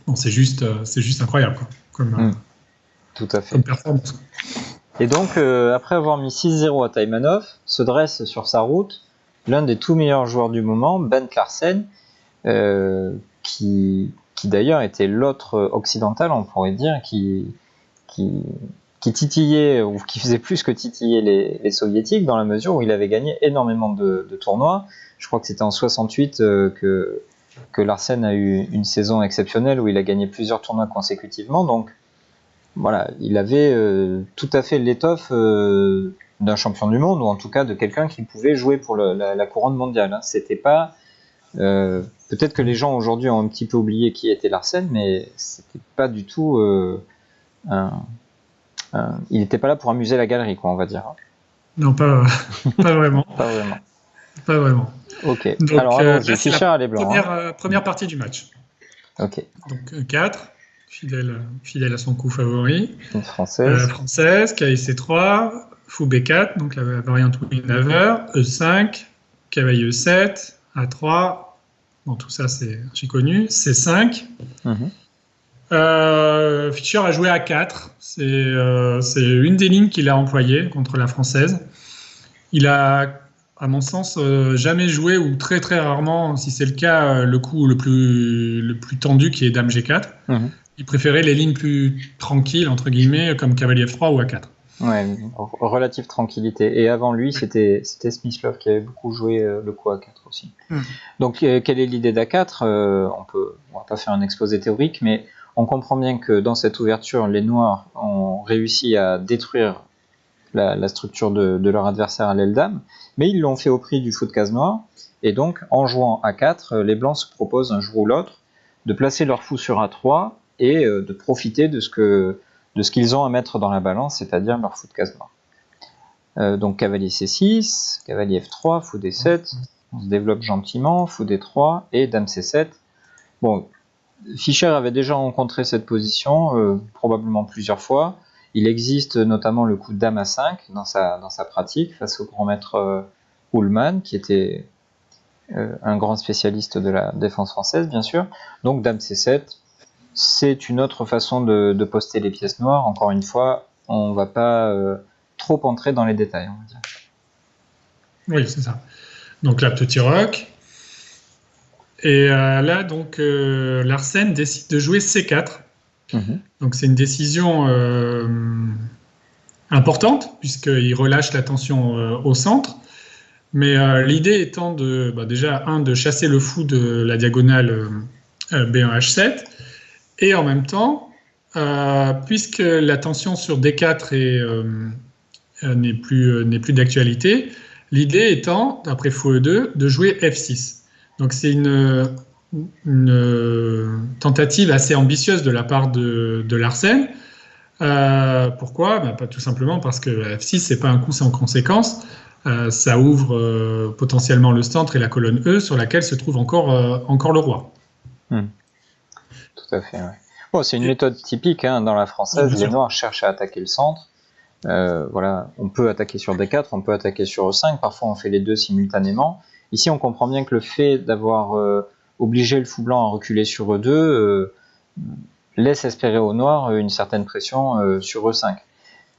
Bon, c'est juste incroyable, quoi, tout à fait. Comme performance. Et donc, après avoir mis 6-0 à Taïmanov, se dresse sur sa route l'un des tout meilleurs joueurs du moment, Bent Larsen, qui d'ailleurs était l'autre occidental, on pourrait dire, qui titillait, ou qui faisait plus que titiller les soviétiques, dans la mesure où il avait gagné énormément de tournois. Je crois que c'était en 68 que Larsen a eu une saison exceptionnelle où il a gagné plusieurs tournois consécutivement. Donc voilà, il avait tout à fait l'étoffe d'un champion du monde, ou en tout cas de quelqu'un qui pouvait jouer pour la couronne mondiale. C'était pas... peut-être que les gens aujourd'hui ont un petit peu oublié qui était Larsen, mais c'était pas du tout... il n'était pas là pour amuser la galerie, quoi, on va dire. Non, pas vraiment. Pas vraiment. Ok. Donc, alors, Fischer à les blancs. Première partie du match. Ok. Donc 4, fidèle à son coup favori. Une française. Française, KIC3, Fou B4, donc la variante Winaver, E5, cavalier E7, A3. Bon, tout ça, c'est archi connu. C5. Fischer a joué A4. C'est une des lignes qu'il a employées contre la française. Il a, à mon sens, jamais joué, ou très très rarement, si c'est le cas, le coup le plus tendu qui est Dame G4. Il préférait les lignes plus tranquilles, entre guillemets, comme cavalier F3 ou A4. Ouais, relative tranquillité. Et avant lui, c'était Smyslov qui avait beaucoup joué le coup A4 aussi. Donc, quelle est l'idée d'A4 on va pas faire un exposé théorique, mais on comprend bien que dans cette ouverture, les Noirs ont réussi à détruire la structure de leur adversaire à l'aile dame, mais ils l'ont fait au prix du fou de case noir. Et donc, en jouant A4, les Blancs se proposent un jour ou l'autre de placer leur fou sur A3 et de profiter de ce qu'ils ont à mettre dans la balance, c'est-à-dire leur fou de case noir. Donc cavalier C6, cavalier F3, fou D7, on se développe gentiment, fou D3 et dame C7. Bon, Fischer avait déjà rencontré cette position, probablement plusieurs fois. Il existe notamment le coup de dame A5 dans sa pratique face au grand maître Ullmann, qui était un grand spécialiste de la défense française, bien sûr. Donc dame C7, c'est une autre façon de poster les pièces noires. Encore une fois, on ne va pas trop entrer dans les détails, on va dire. Oui, c'est ça. Donc là, petit roc. Et là, donc, Larsen décide de jouer C4. Donc c'est une décision importante, puisqu'il relâche la tension au centre. Mais l'idée étant déjà, de chasser le fou de la diagonale B1H7, et en même temps, puisque la tension sur D4 n'est plus d'actualité, l'idée étant, d'après fou E2, de jouer F6. Donc c'est une tentative assez ambitieuse de la part de Larsen. Pourquoi ? Pas tout simplement parce que F6, c'est pas un coup sans conséquence. Ça ouvre potentiellement le centre et la colonne E sur laquelle se trouve encore le roi. tout à fait. Ouais. Bon, c'est une méthode typique hein, dans la française. Les noirs cherchent à attaquer le centre. Voilà, on peut attaquer sur D4, on peut attaquer sur E5. Parfois, on fait les deux simultanément. Ici, on comprend bien que le fait d'avoir obligé le fou blanc à reculer sur E2 laisse espérer au noir une certaine pression sur E5.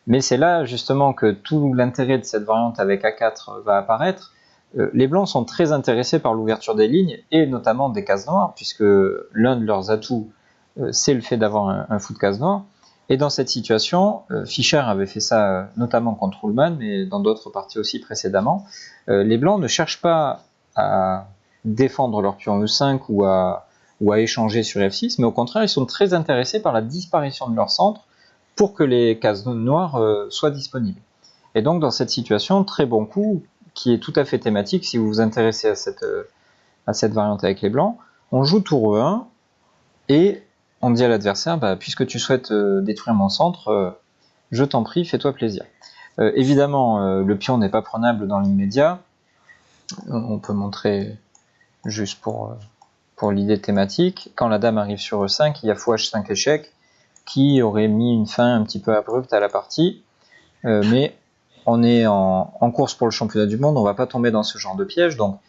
Mais c'est là justement que tout l'intérêt de cette variante avec A4 va apparaître. Les blancs sont très intéressés par l'ouverture des lignes et notamment des cases noires, puisque l'un de leurs atouts, c'est le fait d'avoir un fou de case noire. Et dans cette situation, Fischer avait fait ça notamment contre Ullmann, mais dans d'autres parties aussi précédemment, les blancs ne cherchent pas à défendre leur pion E5 ou à échanger sur F6, mais au contraire, ils sont très intéressés par la disparition de leur centre pour que les cases noires soient disponibles. Et donc dans cette situation, très bon coup, qui est tout à fait thématique si vous vous intéressez à cette variante avec les blancs, on joue tour E1 et on dit à l'adversaire, puisque tu souhaites détruire mon centre, je t'en prie, fais-toi plaisir. Évidemment, le pion n'est pas prenable dans l'immédiat. On peut montrer juste pour l'idée thématique. Quand la dame arrive sur E5, il y a fou H5 échec qui aurait mis une fin un petit peu abrupte à la partie. Mais on est en course pour le championnat du monde, on ne va pas tomber dans ce genre de piège. Donc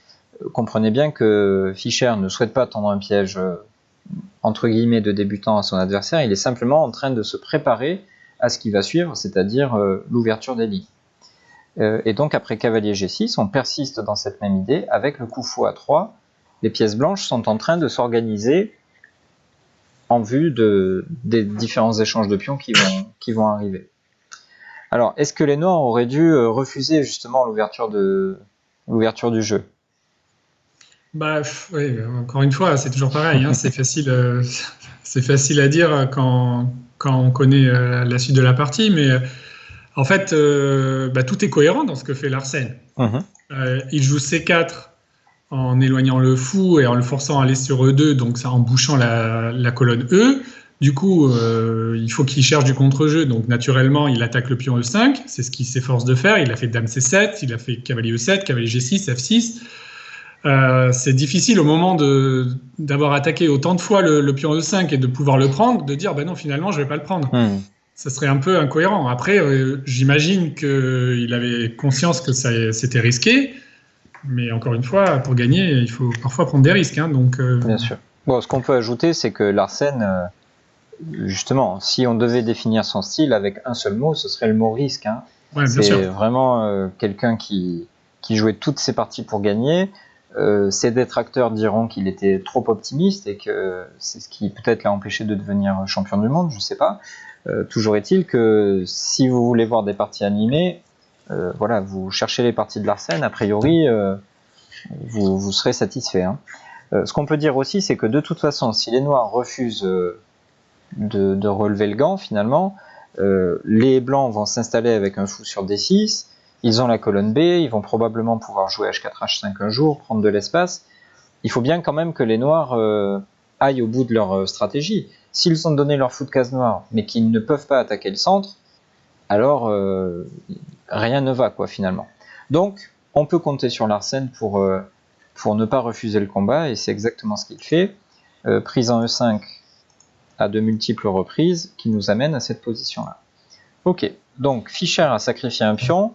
comprenez bien que Fischer ne souhaite pas tendre un piège entre guillemets de débutant à son adversaire, il est simplement en train de se préparer à ce qui va suivre, c'est-à-dire l'ouverture des lignes. Et donc après cavalier G6, on persiste dans cette même idée, avec le coup fou A3, les pièces blanches sont en train de s'organiser en vue des différents échanges de pions qui vont arriver. Alors, est-ce que les noirs auraient dû refuser justement l'ouverture du jeu ? Oui, encore une fois, c'est toujours pareil. Hein, c'est facile à dire quand on connaît la suite de la partie, mais en fait, tout est cohérent dans ce que fait Larsen. Il joue C4 en éloignant le fou et en le forçant à aller sur E2, donc ça en bouchant la colonne E. Du coup, il faut qu'il cherche du contre-jeu, donc naturellement, il attaque le pion E5, c'est ce qu'il s'efforce de faire. Il a fait dame C7, il a fait cavalier E7, cavalier G6, F6. C'est difficile au moment d'avoir attaqué autant de fois le pion E5 et de pouvoir le prendre, de dire non, finalement, je ne vais pas le prendre. Ça serait un peu incohérent. Après, j'imagine qu'il avait conscience que c'était risqué. Mais encore une fois, pour gagner, il faut parfois prendre des risques. Hein, donc, Bien sûr. Bon, ce qu'on peut ajouter, c'est que Larsen, justement, si on devait définir son style avec un seul mot, ce serait le mot risque. Hein. Ouais, c'est vraiment quelqu'un qui jouait toutes ses parties pour gagner. Ses détracteurs diront qu'il était trop optimiste et que c'est ce qui peut-être l'a empêché de devenir champion du monde, je ne sais pas. Toujours est-il que si vous voulez voir des parties animées, voilà, vous cherchez les parties de Larsen, a priori, vous serez satisfait. Hein. Ce qu'on peut dire aussi, c'est que de toute façon, si les noirs refusent de relever le gant, finalement, les blancs vont s'installer avec un fou sur D6, ils ont la colonne B, ils vont probablement pouvoir jouer H4, H5 un jour, prendre de l'espace. Il faut bien quand même que les noirs aillent au bout de leur stratégie. S'ils ont donné leur fou de case noire, mais qu'ils ne peuvent pas attaquer le centre, alors rien ne va, quoi, finalement. Donc, on peut compter sur Larsen pour ne pas refuser le combat, et c'est exactement ce qu'il fait. Prise en E5 à de multiples reprises, qui nous amène à cette position-là. Ok, donc Fischer a sacrifié un pion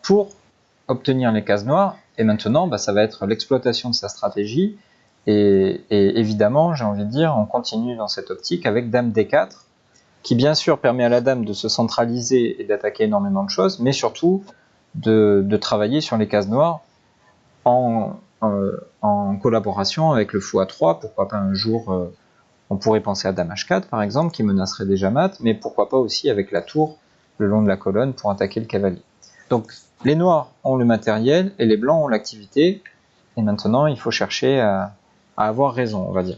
pour obtenir les cases noires, et maintenant, ça va être l'exploitation de sa stratégie, et évidemment, j'ai envie de dire, on continue dans cette optique avec Dame D4, qui bien sûr permet à la dame de se centraliser et d'attaquer énormément de choses, mais surtout de travailler sur les cases noires en collaboration avec le fou A3. Pourquoi pas un jour, on pourrait penser à Dame H4 par exemple, qui menacerait déjà mat, mais pourquoi pas aussi avec la tour le long de la colonne pour attaquer le cavalier. Donc les noirs ont le matériel et les blancs ont l'activité, et maintenant il faut chercher à avoir raison, on va dire.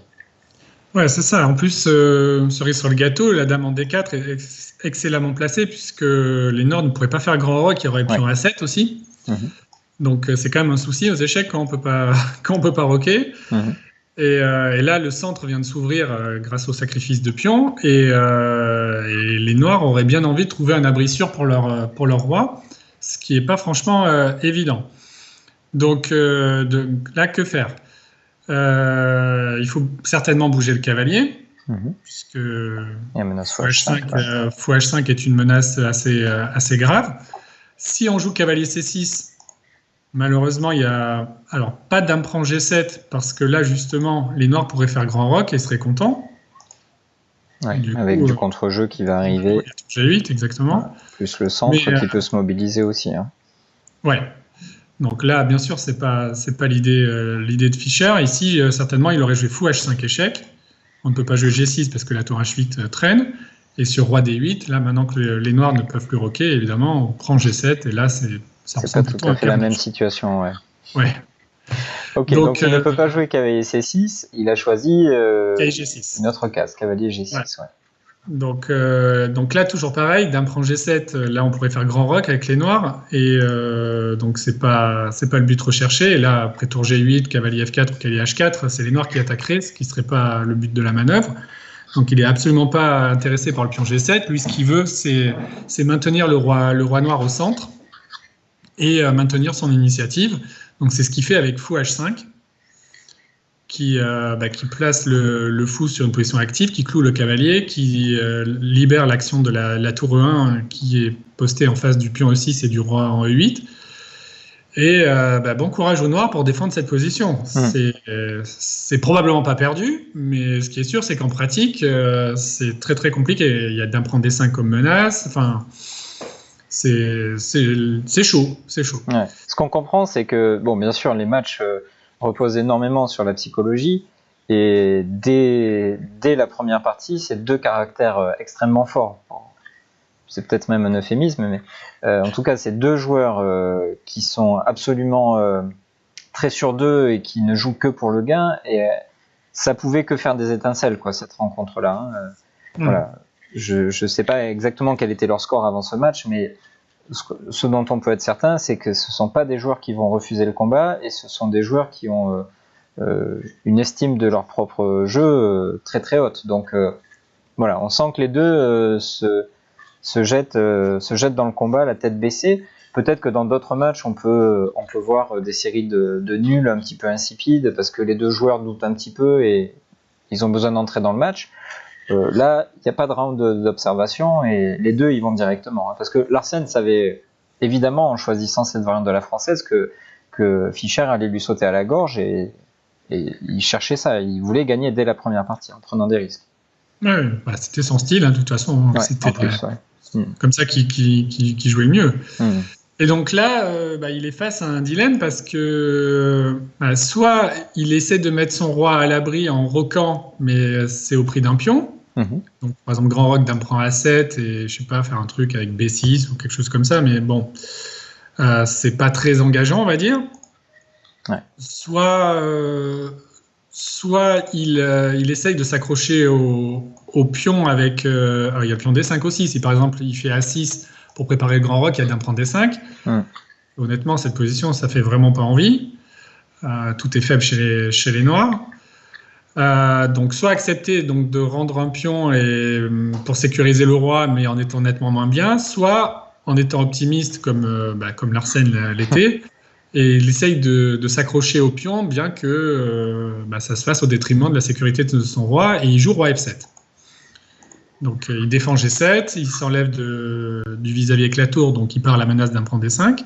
Ouais, c'est ça. En plus, cerise sur le gâteau, la dame en D4 est excellemment placée puisque les Noirs ne pourraient pas faire grand roc, il y aurait pion A7 aussi. Donc c'est quand même un souci aux échecs quand on peut pas roquer. Et là, le centre vient de s'ouvrir grâce au sacrifice de pion et les Noirs auraient bien envie de trouver un abri sûr pour leur roi, ce qui n'est pas franchement évident. Donc là, que faire ? Il faut certainement bouger le cavalier. puisque Et menace fou H5, ouais. fou H5 est une menace assez grave. Si on joue cavalier C6, malheureusement, il y a alors pas dame prend G7 parce que là justement les noirs pourraient faire grand roc et seraient contents. Ouais, Du avec coup, du contre-jeu qui va arriver. G8 exactement. Voilà. Plus le Mais centre qui peut se mobiliser aussi. Hein. ouais. Donc là, bien sûr, c'est pas l'idée de Fischer. Ici, certainement, il aurait joué fou H5 échec. On ne peut pas jouer G6 parce que la tour H8 traîne. Et sur roi D8, là, maintenant que les noirs ne peuvent plus roquer, évidemment, on prend G7 et là, ça C'est pas ressemble tout plutôt à à un fait la même carnage. situation, ouais. Ouais. Ok, donc Donc, il ne peut pas jouer cavalier C6, il a choisi cavalier G6. une autre case, cavalier Ouais. G6, ouais. Donc là, toujours pareil, dame prend G7, là, on pourrait faire grand roc avec les noirs. Et donc, c'est pas le but recherché. Et là, après tour G8, cavalier F4 ou cavalier H4, c'est les noirs qui attaqueraient, ce qui serait pas le but de la manœuvre. Donc, il est absolument pas intéressé par le pion G7. Lui, ce qu'il veut, c'est maintenir le roi noir au centre et maintenir son initiative. Donc, c'est ce qu'il fait avec fou H5. Qui place le fou sur une position active, qui cloue le cavalier, qui libère l'action de la tour E1 qui est postée en face du pion E6 et du roi en E8. Et bon courage aux noirs pour défendre cette position. C'est probablement pas perdu, mais ce qui est sûr, c'est qu'en pratique, c'est très très compliqué. Il y a dame prend D5 comme menace. Enfin, c'est chaud, c'est chaud. Ouais. Ce qu'on comprend, c'est que, bon, bien sûr, les matchs reposent énormément sur la psychologie, et dès la première partie, c'est deux caractères extrêmement forts. C'est peut-être même un euphémisme, mais en tout cas, c'est deux joueurs qui sont absolument très sûrs d'eux et qui ne jouent que pour le gain, et ça pouvait que faire des étincelles, quoi, cette rencontre-là. Hein. Voilà. Je sais pas exactement quel était leur score avant ce match, mais ce dont on peut être certain, c'est que ce ne sont pas des joueurs qui vont refuser le combat, et ce sont des joueurs qui ont une estime de leur propre jeu très très haute. Donc voilà, on sent que les deux se jettent dans le combat la tête baissée. Peut-être que dans d'autres matchs, on peut voir des séries de nuls un petit peu insipides, parce que les deux joueurs doutent un petit peu et ils ont besoin d'entrer dans le match. Là, il n'y a pas de round d'observation et les deux ils vont directement. Hein, parce que Larsen savait évidemment, en choisissant cette variante de la française, que Fischer allait lui sauter à la gorge, et il cherchait ça. Il voulait gagner dès la première partie en prenant des risques. Ouais, bah, c'était son style, hein, de toute façon. Ouais, c'était en plus, ouais. comme ça qu'il jouait le mieux. Et donc là, il est face à un dilemme parce que soit il essaie de mettre son roi à l'abri en roquant, mais c'est au prix d'un pion. Donc, par exemple, grand roc, dame prend A7 et je sais pas, faire un truc avec B6 ou quelque chose comme ça, mais bon, c'est pas très engageant, on va dire. Ouais. Soit il essaye de s'accrocher au pion avec. Alors il y a le pion D5 aussi. Si par exemple il fait A6 pour préparer le grand roc, il y a dame prend D5. Honnêtement, cette position, ça fait vraiment pas envie. Tout est faible chez les noirs. Donc soit accepter donc, de rendre un pion pour sécuriser le roi, mais en étant nettement moins bien, soit en étant optimiste comme Larsen l'était, et il essaye de s'accrocher au pion, bien que ça se fasse au détriment de la sécurité de son roi, et il joue roi F7. Donc il défend G7, il s'enlève du vis-à-vis avec la tour, donc il part à la menace d'un prend D5.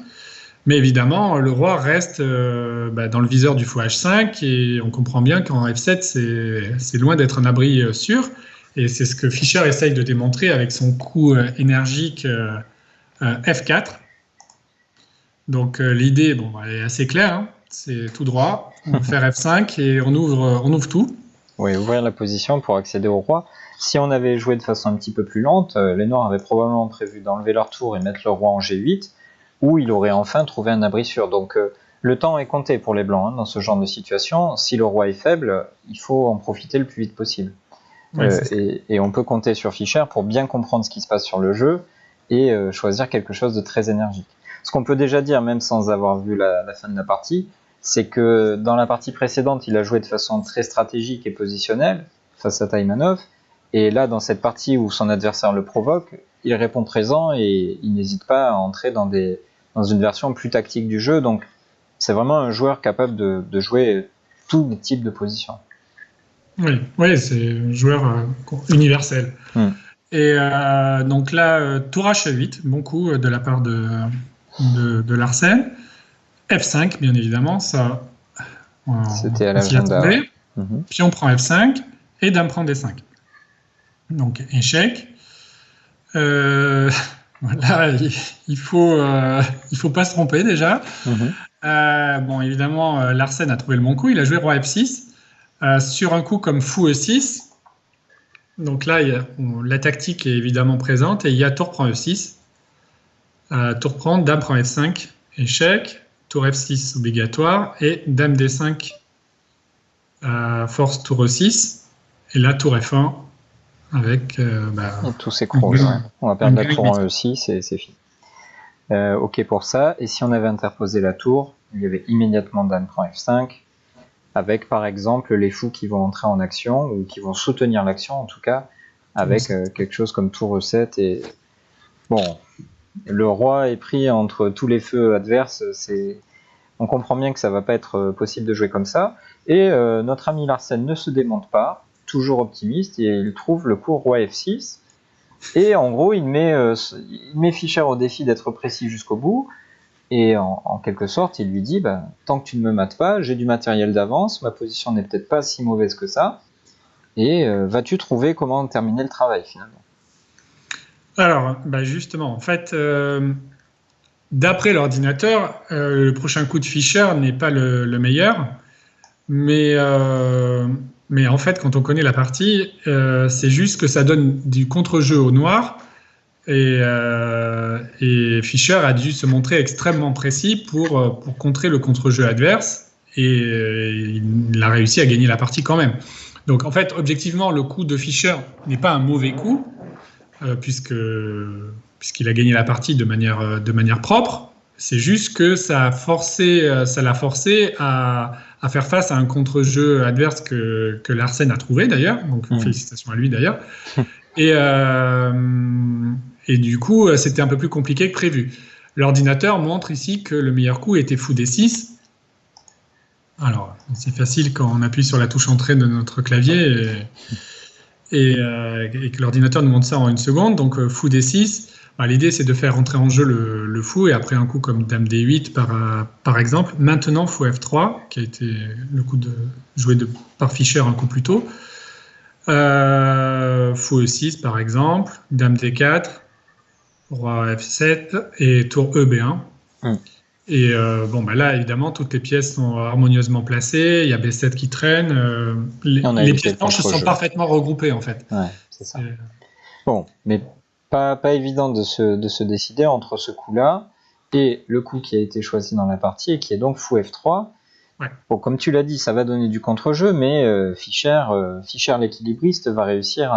Mais évidemment, le roi reste dans le viseur du fou H5, et on comprend bien qu'en F7, c'est loin d'être un abri sûr. Et c'est ce que Fischer essaye de démontrer avec son coup énergique F4. Donc l'idée elle est assez claire, hein. C'est tout droit. On va faire F5 et on ouvre tout. Oui, ouvrir la position pour accéder au roi. Si on avait joué de façon un petit peu plus lente, les noirs avaient probablement prévu d'enlever leur tour et mettre le roi en G8, où il aurait enfin trouvé un abri sûr. Donc le temps est compté pour les blancs, hein, dans ce genre de situation. Si le roi est faible, il faut en profiter le plus vite possible. Et on peut compter sur Fischer pour bien comprendre ce qui se passe sur le jeu et choisir quelque chose de très énergique. Ce qu'on peut déjà dire, même sans avoir vu la fin de la partie, c'est que dans la partie précédente, il a joué de façon très stratégique et positionnelle face à Taïmanov. Et là, dans cette partie où son adversaire le provoque, il répond présent et il n'hésite pas à entrer dans une version plus tactique du jeu. Donc, c'est vraiment un joueur capable de jouer tous les types de positions. Oui, c'est un joueur universel. Hmm. Et donc là, tour H8, bon coup de la part de Larsen. F5, bien évidemment, ça, C'était à on s'y a l'agenda, ouais. trouvé. Mhm. Puis on prend F5 et Dame prend D5. Donc échec. Euh, voilà, il faut pas se tromper déjà. Mhm. Bon, évidemment, Larsen a trouvé le bon coup. Il a joué roi F6 sur un coup comme fou E6. Donc là, la tactique est évidemment présente et il y a tour prend E6. Tour prend, dame prend F5, échec. Tour F6 obligatoire et dame D5 force tour E6. Et là, tour F1 avec Et tout une s'écroule, ouais. grille, On va perdre une la grille tour en vite. E6 et c'est fini. Ok pour ça. Et si on avait interposé la tour, il y avait immédiatement dame prend F5, avec par exemple les fous qui vont entrer en action, ou qui vont soutenir l'action en tout cas, Tour avec E7. quelque chose comme tour E7. Et bon, le roi est pris entre tous les feux adverses, on comprend bien que ça va pas être possible de jouer comme ça. Et notre ami Larsen ne se démonte pas, toujours optimiste, et il trouve le coup roi F6. Et en gros, il met Fischer au défi d'être précis jusqu'au bout. Et en quelque sorte, il lui dit tant que tu ne me mates pas, j'ai du matériel d'avance, ma position n'est peut-être pas si mauvaise que ça. Et vas-tu trouver comment terminer le travail finalement? Alors, justement, en fait, d'après l'ordinateur, le prochain coup de Fischer n'est pas le meilleur, mais, euh, mais en fait, quand on connaît la partie, c'est juste que ça donne du contre-jeu au noir. Et Fischer a dû se montrer extrêmement précis pour contrer le contre-jeu adverse. Et il a réussi à gagner la partie quand même. Donc en fait, objectivement, le coup de Fischer n'est pas un mauvais coup, puisqu'il a gagné la partie de manière propre. C'est juste que ça l'a forcé à faire face à un contre-jeu adverse que Larsen a trouvé d'ailleurs. Donc félicitations à lui d'ailleurs. Et, euh, et du coup, c'était un peu plus compliqué que prévu. L'ordinateur montre ici que le meilleur coup était fou D6. Alors, c'est facile quand on appuie sur la touche entrée de notre clavier et que l'ordinateur nous montre ça en une seconde. Donc, fou D6. L'idée, c'est de faire entrer en jeu le fou et après un coup comme dame D8 par exemple. Maintenant, fou F3, qui a été le coup joué par Fischer un coup plus tôt. Fou E6 par exemple, dame D4, roi F7 et tour EB1. Et là, évidemment, toutes les pièces sont harmonieusement placées. Il y a B7 qui traîne. On a Les évité pièces le blanches sont contre-jeu. parfaitement regroupées en fait. Ouais, c'est ça. Bon, mais pas évident de se décider entre ce coup-là et le coup qui a été choisi dans la partie et qui est donc fou F3. Ouais. Bon, comme tu l'as dit, ça va donner du contre-jeu, mais Fischer l'équilibriste, va réussir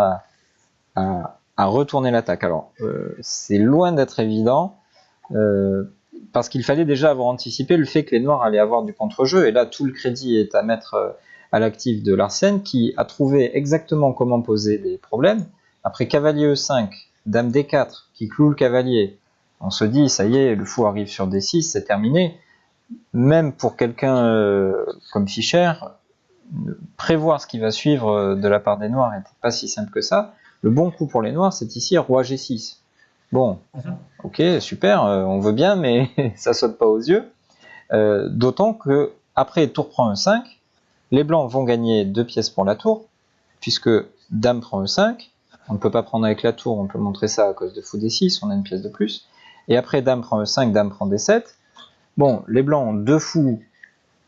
à retourner l'attaque. Alors, c'est loin d'être évident, parce qu'il fallait déjà avoir anticipé le fait que les Noirs allaient avoir du contre-jeu, et là, tout le crédit est à mettre à l'actif de Larsen, qui a trouvé exactement comment poser des problèmes. Après cavalier E5, dame D4, qui cloue le cavalier, on se dit, ça y est, le fou arrive sur D6, c'est terminé. Même pour quelqu'un comme Fischer, prévoir ce qui va suivre de la part des Noirs n'était pas si simple que ça. Le bon coup pour les Noirs, c'est ici roi G6. Bon, ok, super, on veut bien, mais ça saute pas aux yeux. D'autant que après tour prend E5, les Blancs vont gagner 2 pièces pour la tour, puisque dame prend E5. On ne peut pas prendre avec la tour, on peut montrer ça à cause de fou D6, on a une pièce de plus. Et après dame prend E5, dame prend D7. Bon, les Blancs ont 2 fous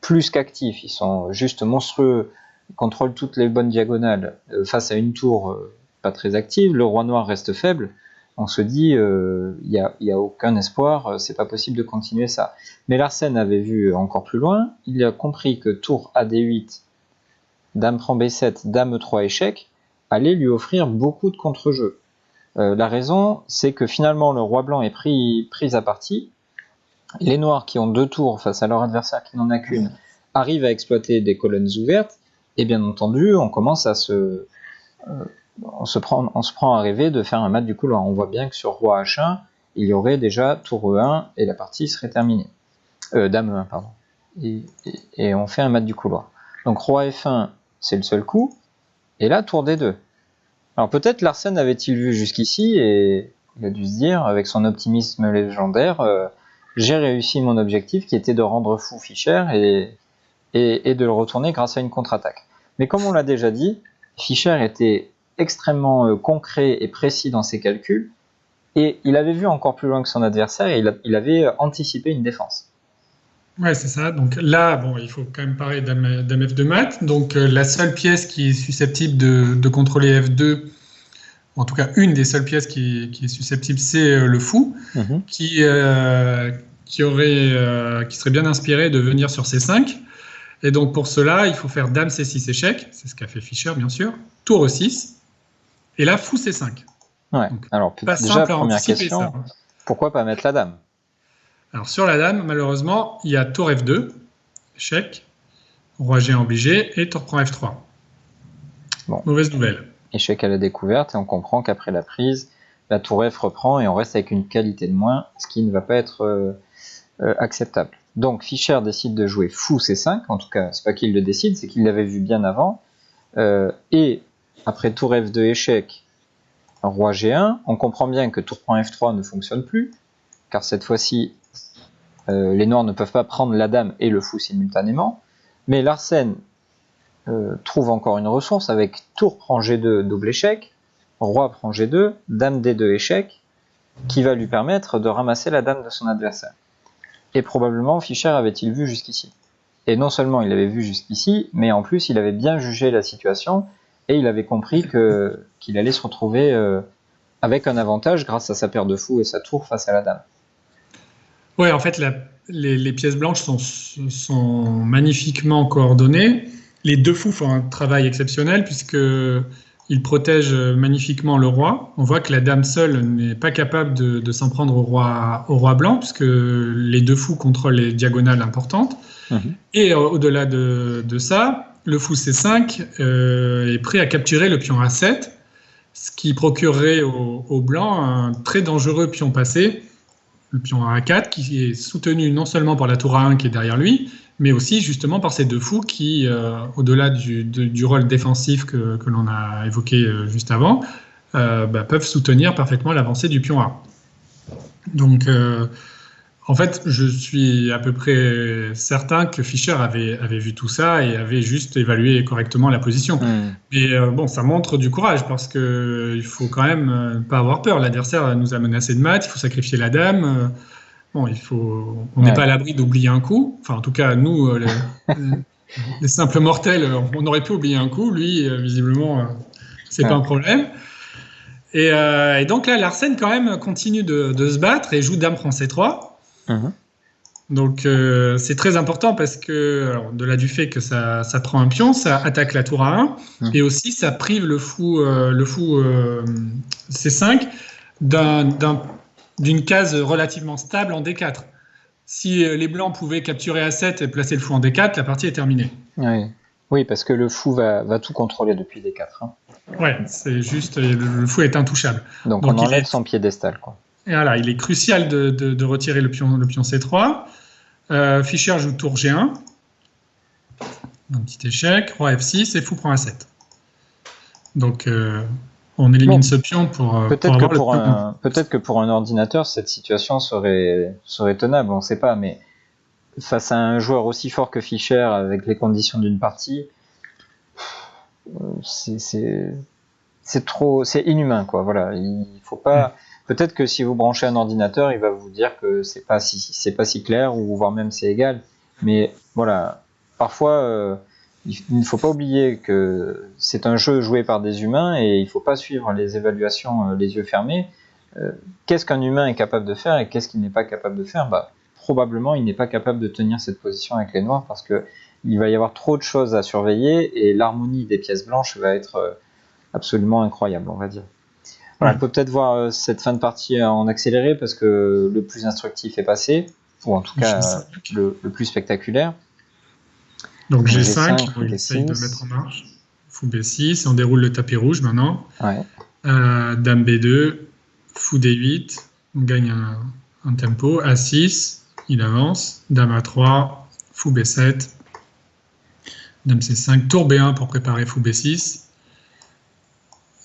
plus qu'actifs, ils sont juste monstrueux, ils contrôlent toutes les bonnes diagonales face à une tour pas très active, le roi noir reste faible, on se dit il y a aucun espoir, c'est pas possible de continuer ça. Mais Larsen avait vu encore plus loin, il a compris que tour AD8, dame prend B7, dame E3 échec, allait lui offrir beaucoup de contre-jeux. La raison, c'est que finalement le roi blanc est pris à partie. Les noirs qui ont 2 tours face à leur adversaire qui n'en a qu'une arrivent à exploiter des colonnes ouvertes, et bien entendu, on commence à on se prend à rêver de faire un mat du couloir. On voit bien que sur roi H1, il y aurait déjà tour E1 et la partie serait terminée. Dame E1, pardon. Et on fait un mat du couloir. Donc roi F1, c'est le seul coup. Et là, tour D2. Alors peut-être Larsen avait-il vu jusqu'ici et il a dû se dire, avec son optimisme légendaire, j'ai réussi mon objectif qui était de rendre fou Fischer et de le retourner grâce à une contre-attaque. Mais comme on l'a déjà dit, Fischer était extrêmement concret et précis dans ses calculs et il avait vu encore plus loin que son adversaire et il avait anticipé une défense. Ouais, c'est ça. Donc là, bon, il faut quand même parler dame F2 mat. Donc la seule pièce qui est susceptible de contrôler F2, en tout cas une des seules pièces qui est susceptible, c'est le fou, qui serait bien inspiré de venir sur C5. Et donc pour cela, il faut faire dame C6 échec, c'est ce qu'a fait Fischer bien sûr, tour E6, et là fou C5. Ouais. Donc, alors déjà, première question, ça. Pourquoi pas mettre la dame? Alors sur la dame, malheureusement, il y a tour F2, échec, roi G1 obligé, et tour prend F3. Bon. Mauvaise nouvelle. Échec à la découverte, et on comprend qu'après la prise, la tour F reprend, et on reste avec une qualité de moins, ce qui ne va pas être acceptable. Donc Fischer décide de jouer fou C5, en tout cas, c'est pas qu'il le décide, c'est qu'il l'avait vu bien avant, et après tour F2 échec, roi G1, on comprend bien que tour prend F3 ne fonctionne plus, car cette fois-ci, les noirs ne peuvent pas prendre la dame et le fou simultanément, mais Larsen trouve encore une ressource avec tour prend G2 double échec, roi prend G2, dame D2 échec, qui va lui permettre de ramasser la dame de son adversaire. Et probablement Fischer avait-il vu jusqu'ici. Et non seulement il avait vu jusqu'ici, mais en plus il avait bien jugé la situation et il avait compris qu'il allait se retrouver avec un avantage grâce à sa paire de fous et sa tour face à la dame. Ouais, en fait, les pièces blanches sont magnifiquement coordonnées. Les deux fous font un travail exceptionnel puisqu'ils protègent magnifiquement le roi. On voit que la dame seule n'est pas capable de s'en prendre au roi blanc puisque les deux fous contrôlent les diagonales importantes. Et au-delà de ça, le fou C5 est prêt à capturer le pion A7, ce qui procurerait au blanc un très dangereux pion passé, le pion A4, qui est soutenu non seulement par la tour A1 qui est derrière lui, mais aussi justement par ces deux fous qui, au-delà du rôle défensif que l'on a évoqué juste avant, peuvent soutenir parfaitement l'avancée du pion A. Donc, en fait, je suis à peu près certain que Fischer avait vu tout ça et avait juste évalué correctement la position. Mais bon, ça montre du courage parce qu'il faut quand même pas avoir peur. L'adversaire nous a menacé de mat, il faut sacrifier la dame. Bon, on n'est pas à l'abri d'oublier un coup. Enfin, en tout cas, nous, les simples mortels, on aurait pu oublier un coup. Lui, visiblement, c'est pas un problème. Et donc là, Larsen quand même continue de se battre et joue dame prend C3. Donc c'est très important parce que, alors, de-delà du fait que ça prend un pion, ça attaque la tour A1 et aussi ça prive le fou C5 d'une case relativement stable en D4. Si les blancs pouvaient capturer A7 et placer le fou en D4, la partie est terminée. Oui, parce que le fou va tout contrôler depuis D4. Ouais, c'est juste, le fou est intouchable. Donc on enlève son piédestal, quoi. Et voilà, il est crucial de retirer le pion C3. Fischer joue tour G1. Un petit échec. Roi F6 et fou prend A7. Donc, on élimine ce pion pour peut-être que pour un ordinateur, cette situation serait tenable, on ne sait pas. Mais face à un joueur aussi fort que Fischer, avec les conditions d'une partie, c'est inhumain, quoi. Voilà, il faut pas... Peut-être que si vous branchez un ordinateur, il va vous dire que c'est pas si clair, ou voire même c'est égal. Mais voilà, parfois, il ne faut pas oublier que c'est un jeu joué par des humains et il ne faut pas suivre les évaluations les yeux fermés. Qu'est-ce qu'un humain est capable de faire et qu'est-ce qu'il n'est pas capable de faire? Probablement, il n'est pas capable de tenir cette position avec les noirs parce qu'il va y avoir trop de choses à surveiller et l'harmonie des pièces blanches va être absolument incroyable, on va dire. Voilà, on peut peut-être voir cette fin de partie en accéléré parce que le plus instructif est passé, ou en tout cas le plus spectaculaire. Donc G5, on essaye de mettre en marche. Fou B6, on déroule le tapis rouge maintenant. Dame B2, fou D8, on gagne un tempo. A6, il avance. Dame A3, fou B7. Dame C5, tour B1 pour préparer fou B6.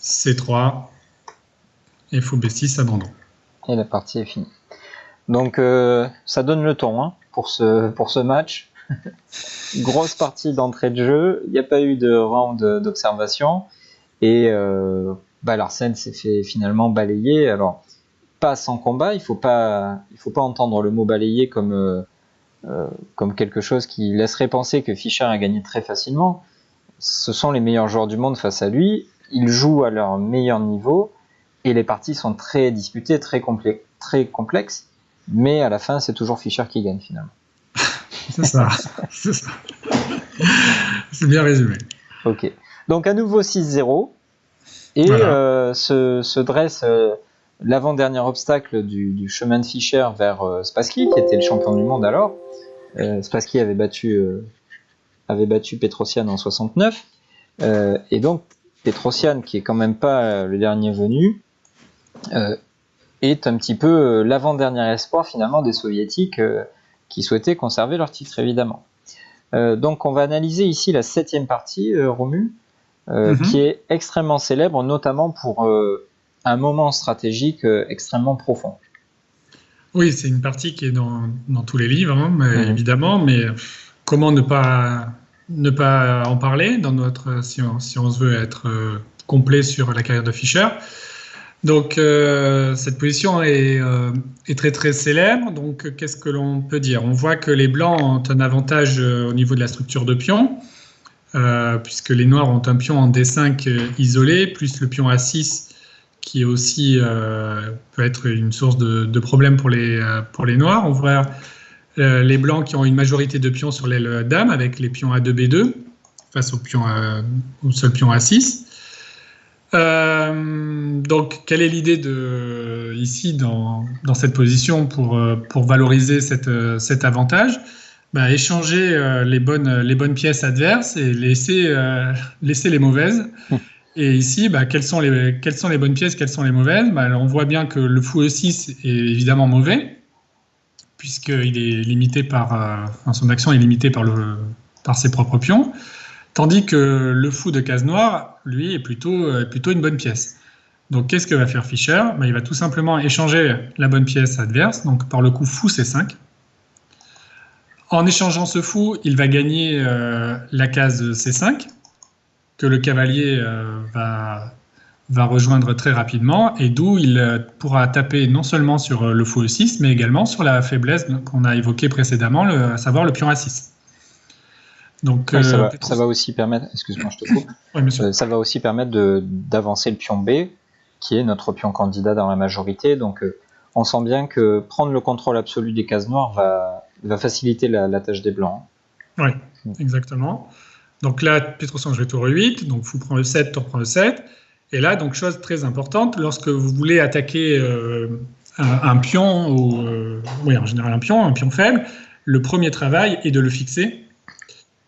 C3, et fou B6, abandon. Et la partie est finie. Donc ça donne le ton hein, pour ce match. Grosse partie d'entrée de jeu, il n'y a pas eu de round d'observation, et Larsen s'est fait finalement balayer. Alors, pas sans combat, il faut pas entendre le mot balayer comme quelque chose qui laisserait penser que Fischer a gagné très facilement. Ce sont les meilleurs joueurs du monde face à lui, ils jouent à leur meilleur niveau, et les parties sont très disputées, très complexes, mais à la fin, c'est toujours Fischer qui gagne finalement. C'est ça. C'est bien résumé. Ok. Donc à nouveau 6-0, et voilà. Se dresse l'avant-dernier obstacle du chemin de Fischer vers Spassky, qui était le champion du monde alors. Spassky avait battu Petrosyan en 69, et donc Petrosyan, qui est quand même pas le dernier venu, est un petit peu l'avant-dernier espoir finalement des soviétiques qui souhaitaient conserver leur titre évidemment. Donc on va analyser ici la 7e partie, Romu, qui est extrêmement célèbre, notamment pour un moment stratégique extrêmement profond. Oui, c'est une partie qui est dans tous les livres, hein, évidemment, mais comment ne pas en parler dans si on se veut être complet sur la carrière de Fischer. Donc cette position est très très célèbre. Donc qu'est-ce que l'on peut dire ? On voit que les Blancs ont un avantage au niveau de la structure de pion, puisque les Noirs ont un pion en D5 isolé, plus le pion A6 qui est aussi peut être une source de problème pour les Noirs. On voit les Blancs qui ont une majorité de pions sur l'aile dame avec les pions A2, B2 face au seul pion A6. Donc, quelle est l'idée ici dans cette position pour valoriser cet avantage ? Échanger les bonnes pièces adverses et laisser les mauvaises. Et ici, quelles sont les bonnes pièces, quelles sont les mauvaises ? On voit bien que le fou E6 est évidemment mauvais, puisqu'il est limité son action est limitée par ses propres pions, tandis que le fou de case noire, lui, est plutôt une bonne pièce. Donc, qu'est-ce que va faire Fischer ? Il va tout simplement échanger la bonne pièce adverse, donc par le coup fou C5. En échangeant ce fou, il va gagner la case C5, que le cavalier va rejoindre très rapidement, et d'où il pourra taper non seulement sur le fou E6, mais également sur la faiblesse qu'on a évoquée précédemment, à savoir le pion A6. Donc, oui, ça va aussi permettre, excuse-moi, je te coupe, oui, ça va aussi permettre d'avancer le pion B, qui est notre pion candidat dans la majorité. Donc on sent bien que prendre le contrôle absolu des cases noires va faciliter la tâche des blancs. Oui, exactement. Donc là, Petrosyan joue tour E8, donc fou prend E7, tour prend E7. Et là, donc chose très importante, lorsque vous voulez attaquer un pion, en général un pion faible, le premier travail est de le fixer.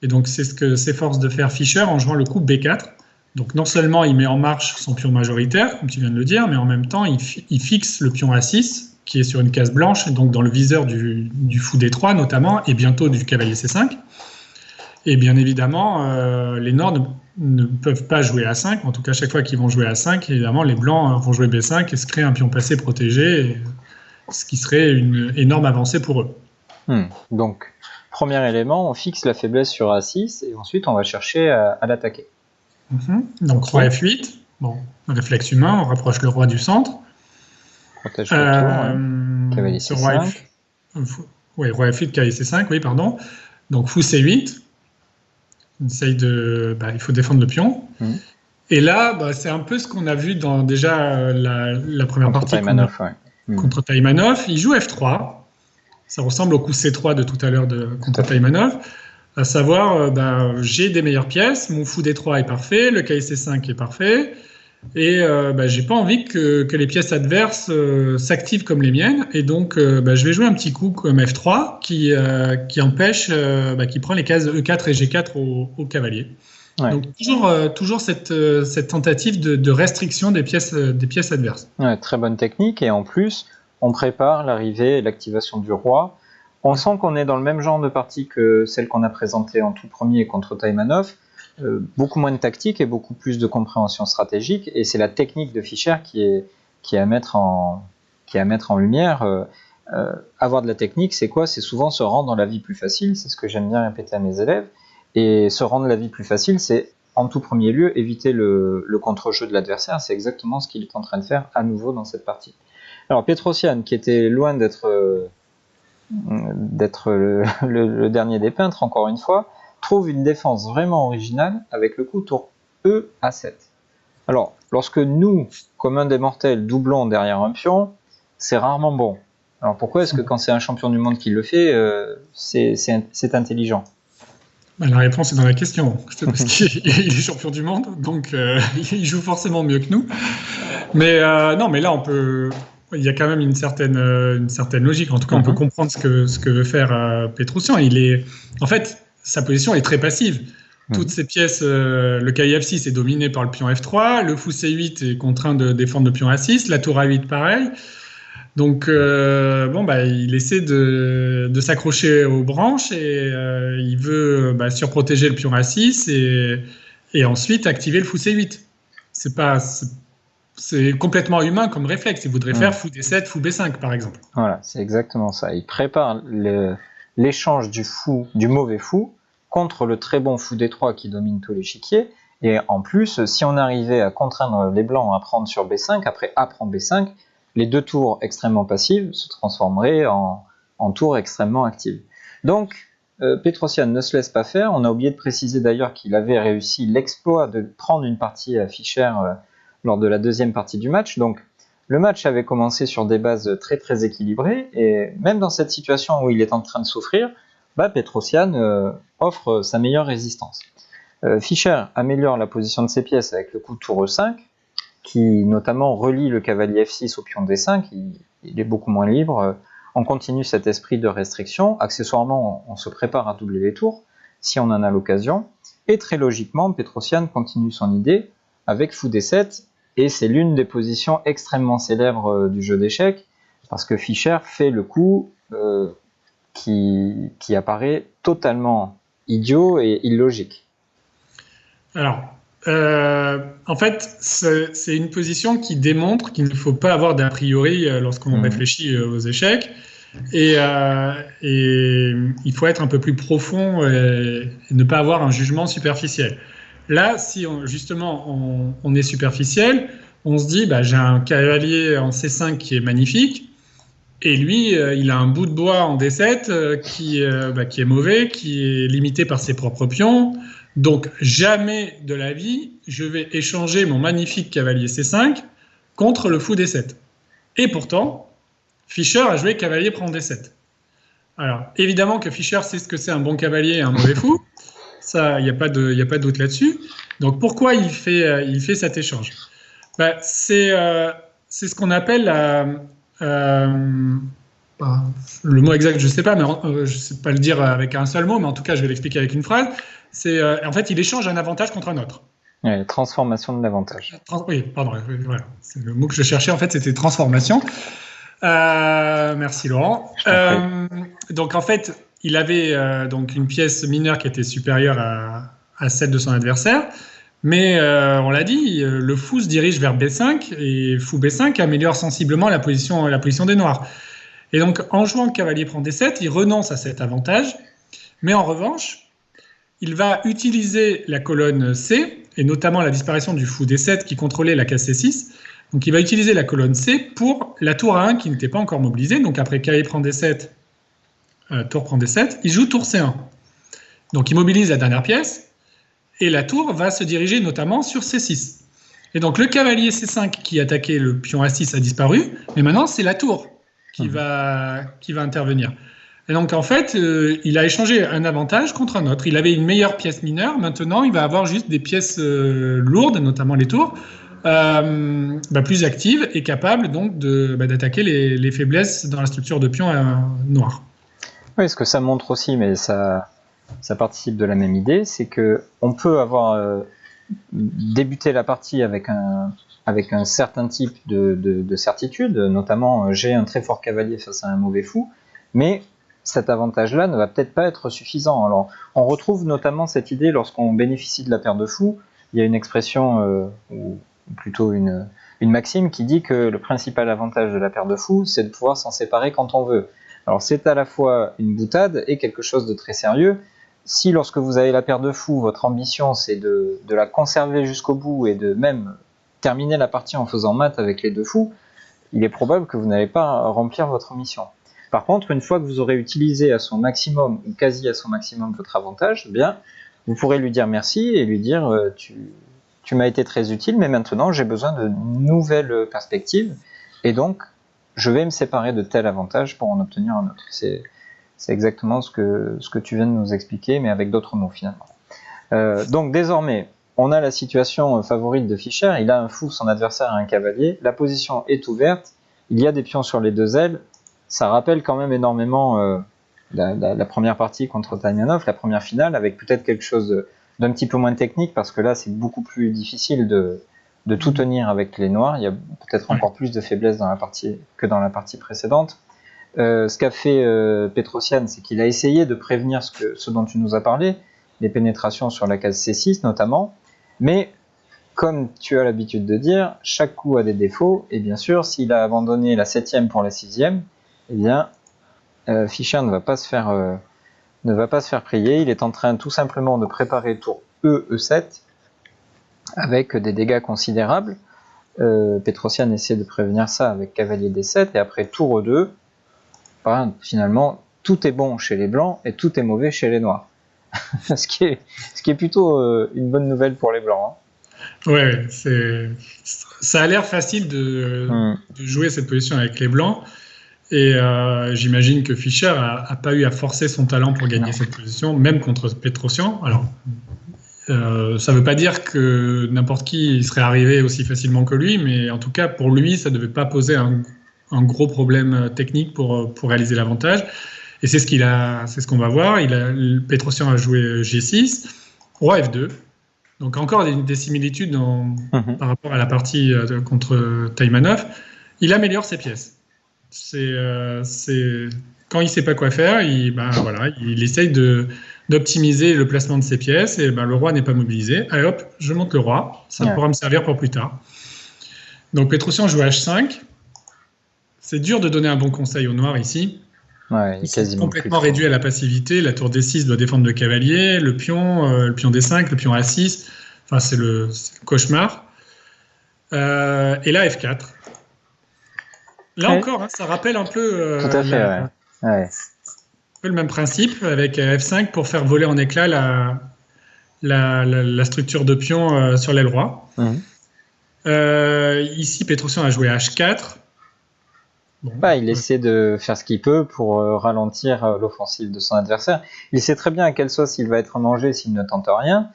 Et donc c'est ce que s'efforce de faire Fischer en jouant le coup B4. Donc non seulement il met en marche son pion majoritaire, comme tu viens de le dire, mais en même temps il fixe le pion A6, qui est sur une case blanche, donc dans le viseur du fou D3 notamment, et bientôt du cavalier C5. Et bien évidemment, les Noirs ne peuvent pas jouer A5. En tout cas, chaque fois qu'ils vont jouer A5, évidemment, les Blancs vont jouer B5 et se créer un pion passé protégé, ce qui serait une énorme avancée pour eux. Donc, premier élément, on fixe la faiblesse sur A6 et ensuite on va chercher à l'attaquer. Donc, roi F8. Bon, réflexe humain, on rapproche le roi du centre. Protège le tour, cavalier C5. Roi F8, cavalier C5, oui, pardon. Donc, fou C8. Il faut défendre le pion. Et là, c'est un peu ce qu'on a vu dans déjà la première partie contre Taïmanov. Il joue F3. Ça ressemble au coup C3 de tout à l'heure contre Taïmanov. À savoir, j'ai des meilleures pièces, mon fou D3 est parfait, le cavalier C5 est parfait, et j'ai pas envie que les pièces adverses s'activent comme les miennes, et donc je vais jouer un petit coup comme F3 qui empêche, qui prend les cases E4 et G4 au cavalier. Ouais. Donc toujours cette tentative de restriction des pièces adverses. Ouais, très bonne technique, et en plus on prépare l'arrivée et l'activation du roi. On sent qu'on est dans le même genre de partie que celle qu'on a présentée en tout premier contre Taïmanov. beaucoup moins de tactique et beaucoup plus de compréhension stratégique. Et c'est la technique de Fischer qui est à mettre en lumière. Avoir de la technique, c'est quoi? C'est souvent se rendre la vie plus facile. C'est ce que j'aime bien répéter à mes élèves. Et se rendre la vie plus facile, c'est en tout premier lieu éviter le contre-jeu de l'adversaire. C'est exactement ce qu'il est en train de faire à nouveau dans cette partie. Alors Petrosyan, qui était loin d'être le dernier des peintres, encore une fois, trouve une défense vraiment originale avec le coup tour E à 7. Alors, lorsque nous, communs des mortels, doublons derrière un pion, c'est rarement bon. Alors pourquoi est-ce que quand c'est un champion du monde qui le fait, c'est intelligent? La réponse est dans la question. C'est parce qu'il est champion du monde, donc il joue forcément mieux que nous. Mais non, mais là, il y a quand même une certaine logique. En tout cas, on peut comprendre ce que veut faire Petrosyan. En fait, sa position est très passive. Toutes ces pièces, le cavalier F6 est dominé par le pion F3, le fou C8 est contraint de défendre le pion A6, la tour A8 pareil. Donc, il essaie de s'accrocher aux branches et il veut surprotéger le pion A6 et ensuite activer le fou C8. C'est complètement humain comme réflexe. Il voudrait faire fou D7, fou B5 par exemple. Voilà, c'est exactement ça. Il prépare l'échange du mauvais fou contre le très bon fou D3 qui domine tout l'échiquier. Et en plus, si on arrivait à contraindre les blancs à prendre sur B5, après A prend B5, les deux tours extrêmement passives se transformeraient en tours extrêmement actives. Donc, Petrosyan ne se laisse pas faire. On a oublié de préciser d'ailleurs qu'il avait réussi l'exploit de prendre une partie à Fischer lors de la deuxième partie du match. Donc, le match avait commencé sur des bases très très équilibrées, et même dans cette situation où il est en train de souffrir, Petrosyan offre sa meilleure résistance. Fischer améliore la position de ses pièces avec le coup tour E5, qui notamment relie le cavalier F6 au pion D5, il est beaucoup moins libre. On continue cet esprit de restriction. Accessoirement, on se prépare à doubler les tours, si on en a l'occasion. Et très logiquement, Petrosyan continue son idée avec fou D7, et c'est l'une des positions extrêmement célèbres du jeu d'échecs, parce que Fischer fait le coup qui apparaît totalement idiot et illogique. Alors, en fait, c'est une position qui démontre qu'il ne faut pas avoir d'a priori lorsqu'on réfléchit aux échecs, et il faut être un peu plus profond et ne pas avoir un jugement superficiel. Là, si on est superficiel, on se dit j'ai un cavalier en C5 qui est magnifique, et lui, il a un bout de bois en D7 qui est mauvais, qui est limité par ses propres pions. Donc, jamais de la vie, je vais échanger mon magnifique cavalier C5 contre le fou D7. Et pourtant, Fischer a joué cavalier prend D7. Alors, évidemment que Fischer sait ce que c'est un bon cavalier et un mauvais fou. Ça, il n'y a pas de doute là-dessus. Donc, pourquoi il fait cet échange? C'est ce qu'on appelle le mot exact, je ne sais pas, mais je ne sais pas le dire avec un seul mot, mais en tout cas, je vais l'expliquer avec une phrase. C'est en fait, il échange un avantage contre un autre. Ouais, transformation de l'avantage. Oui, pardon, voilà. C'est le mot que je cherchais, en fait, c'était transformation. Merci Laurent. Donc en fait, il avait donc une pièce mineure qui était supérieure à celle de son adversaire, mais on l'a dit, le fou se dirige vers B5 et fou B5 améliore sensiblement la position des noirs. Et donc en jouant cavalier prend D7, il renonce à cet avantage, mais en revanche, il va utiliser la colonne C, et notamment la disparition du fou D7 qui contrôlait la case C6. Donc il va utiliser la colonne C pour la tour A1 qui n'était pas encore mobilisée. Donc après cavalier prend D7, tour prend D7, il joue tour C1. Donc il mobilise la dernière pièce, et la tour va se diriger notamment sur C6. Et donc le cavalier C5 qui attaquait le pion A6 a disparu, mais maintenant c'est la tour qui va intervenir. Et donc en fait, il a échangé un avantage contre un autre. Il avait une meilleure pièce mineure, maintenant il va avoir juste des pièces lourdes, notamment les tours, plus actives et capables donc d'attaquer les faiblesses dans la structure de pion noir. Oui, ce que ça montre aussi, mais ça participe de la même idée, c'est que on peut avoir débuté la partie avec un certain type de certitude, notamment j'ai un très fort cavalier face à un mauvais fou, mais cet avantage-là ne va peut-être pas être suffisant. Alors, on retrouve notamment cette idée lorsqu'on bénéficie de la paire de fous. Il y a une expression, ou plutôt une maxime qui dit que le principal avantage de la paire de fous, c'est de pouvoir s'en séparer quand on veut. Alors, c'est à la fois une boutade et quelque chose de très sérieux. Si lorsque vous avez la paire de fous, votre ambition c'est de la conserver jusqu'au bout et de même terminer la partie en faisant mat avec les 2 fous, il est probable que vous n'allez pas remplir votre mission. Par contre, une fois que vous aurez utilisé à son maximum ou quasi à son maximum votre avantage, eh bien, vous pourrez lui dire merci et lui dire tu m'as été très utile, mais maintenant j'ai besoin de nouvelles perspectives et donc je vais me séparer de tel avantage pour en obtenir un autre. C'est exactement ce que tu viens de nous expliquer, mais avec d'autres mots finalement. Donc désormais, on a la situation favorite de Fischer, il a un fou, son adversaire a un cavalier, la position est ouverte, il y a des pions sur les 2 ailes, ça rappelle quand même énormément la première partie contre Taimanov, la première finale, avec peut-être quelque chose d'un petit peu moins technique, parce que là c'est beaucoup plus difficile de tout tenir avec les noirs, il y a peut-être encore plus de faiblesses dans la partie que dans la partie précédente. Ce qu'a fait Petrosian, c'est qu'il a essayé de prévenir ce dont tu nous as parlé, les pénétrations sur la case C6 notamment, mais comme tu as l'habitude de dire, chaque coup a des défauts, et bien sûr, s'il a abandonné la 7e pour la 6e, eh bien, Fischer ne va pas se faire prier, il est en train tout simplement de préparer tour E7, avec des dégâts considérables. Petrosian essaie de prévenir ça avec cavalier D7, et après tour E2, finalement, tout est bon chez les blancs, et tout est mauvais chez les noirs. ce qui est plutôt une bonne nouvelle pour les blancs. Ouais, ça a l'air facile de jouer cette position avec les blancs. Et j'imagine que Fischer n'a pas eu à forcer son talent pour gagner cette position, même contre Petrosian. Alors, ça ne veut pas dire que n'importe qui serait arrivé aussi facilement que lui, mais en tout cas, pour lui, ça ne devait pas poser un gros problème technique pour réaliser l'avantage. Et c'est ce qu'on va voir. Petrosian a joué G6, roi F2. Donc encore des similitudes par rapport à la partie contre Taimanov. Il améliore ses pièces. Quand il ne sait pas quoi faire, il essaye d'optimiser le placement de ses pièces et le roi n'est pas mobilisé. Allez hop, je monte le roi. Ça pourra me servir pour plus tard. Donc Petrosian joue H5. C'est dur de donner un bon conseil au noir ici. Ouais, il est complètement réduit à la passivité. La tour D6 doit défendre le cavalier, le pion D5, le pion A6. Enfin, c'est le cauchemar. Et là, F4. Là encore, ça rappelle un peu, tout à fait, un peu le même principe avec F5 pour faire voler en éclats la structure de pion sur l'aile roi. Ici, Petrosian a joué H4. Il essaie de faire ce qu'il peut pour ralentir l'offensive de son adversaire. Il sait très bien à quelle sauce il va être mangé s'il ne tente rien.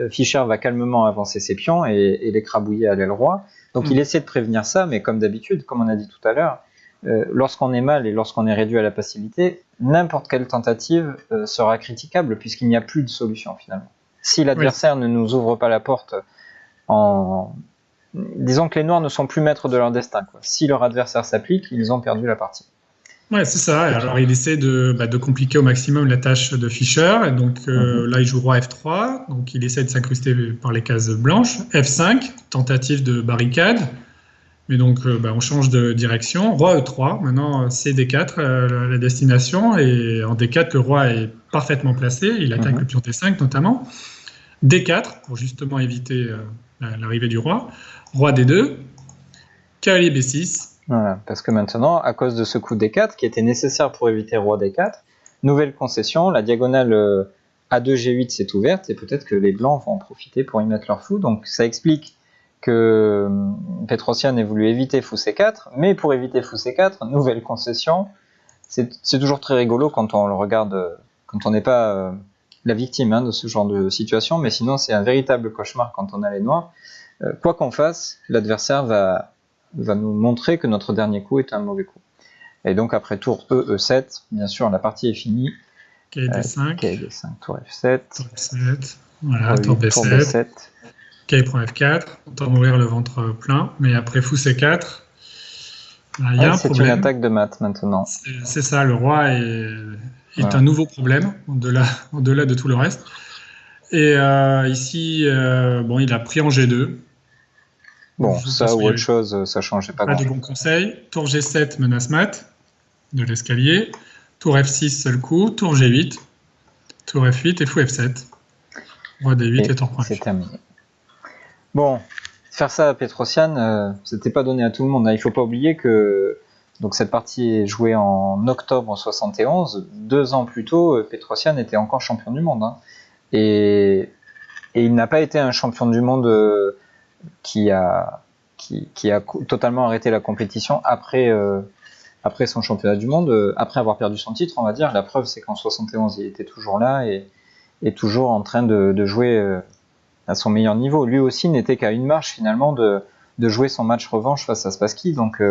Fischer va calmement avancer ses pions et l'écrabouiller à l'aile roi. Donc il essaie de prévenir ça, mais comme d'habitude, comme on a dit tout à l'heure, lorsqu'on est mal et lorsqu'on est réduit à la passivité, n'importe quelle tentative sera critiquable puisqu'il n'y a plus de solution finalement. Si l'adversaire ne nous ouvre pas la porte disons que les noirs ne sont plus maîtres de leur destin. Si leur adversaire s'applique, ils ont perdu la partie. Ouais, c'est ça. Alors, il essaie de compliquer au maximum la tâche de Fischer. Et donc, là, il joue roi F3. Donc, il essaie de s'incruster par les cases blanches. F5, tentative de barricade. Mais donc, on change de direction. Roi E3. Maintenant, c'est D4, la destination. Et en D4, le roi est parfaitement placé. Il attaque le pion T5, notamment. D4, pour justement éviter l'arrivée du roi. Roi D2. Cavalier B6. Voilà, parce que maintenant, à cause de ce coup D4 qui était nécessaire pour éviter roi D4, nouvelle concession, la diagonale A2 G8 s'est ouverte et peut-être que les blancs vont en profiter pour y mettre leur fou. Donc ça explique que Petrosian ait voulu éviter fou C4, mais pour éviter fou C4, nouvelle concession. C'est toujours très rigolo quand on le regarde, quand on n'est pas la victime de ce genre de situation, mais sinon c'est un véritable cauchemar quand on a les noirs. Quoi qu'on fasse, l'adversaire va nous montrer que notre dernier coup est un mauvais coup. Et donc après tour E7, bien sûr la partie est finie. KD5, KD5, tour F7. Tour F7, voilà, tour B7. K prend F4, autant mourir le ventre plein, mais après fou C4. Il y a un c'est une problème. attaque de mat maintenant. C'est ça, le roi est Voilà. un nouveau problème, au-delà de tout le reste. Et ici, il a pris en G2. Bon, De toute façon, ça il ou n'y autre avait chose, ça changeait pas pas de grand-chose. bons conseils. Tour G7, menace mat, de l'escalier. Tour F6, seul coup. Tour G8. Tour F8 et fou F7. Roi D8 et tour point c'est F. terminé. Bon, faire ça à Petrosian, c'était pas donné à tout le monde. Il faut pas oublier que donc cette partie est jouée en octobre 71. 2 ans plus tôt, Petrosian était encore champion du monde. Et il n'a pas été un champion du monde qui a totalement arrêté la compétition après son championnat du monde, après avoir perdu son titre, on va dire. La preuve, c'est qu'en 71, il était toujours là et toujours en train de jouer à son meilleur niveau. Lui aussi n'était qu'à une marche finalement de jouer son match revanche face à Spassky. Donc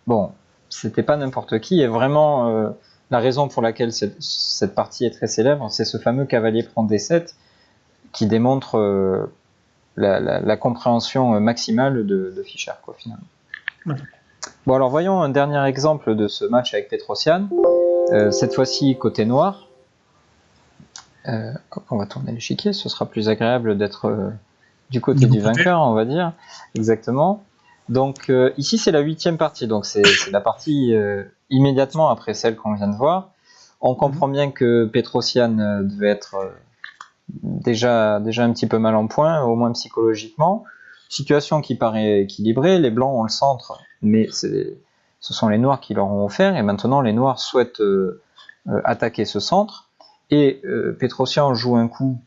bon, c'était pas n'importe qui. Et vraiment, la raison pour laquelle cette partie est très célèbre, c'est ce fameux cavalier prend D7 qui démontre la compréhension maximale de Fischer, quoi, finalement. Ouais. Bon, alors voyons un dernier exemple de ce match avec Petrosian. Cette fois-ci côté noir. On va tourner l'échiquier, ce sera plus agréable d'être du côté du vainqueur, on va dire. Exactement. Donc ici c'est la 8e partie, donc c'est la partie immédiatement après celle qu'on vient de voir. On comprend bien que Petrosian devait être déjà un petit peu mal en point, au moins psychologiquement. Situation qui paraît équilibrée, les blancs ont le centre, mais ce sont les noirs qui leur ont offert, et maintenant les noirs souhaitent attaquer ce centre. Et Petrosian joue un coup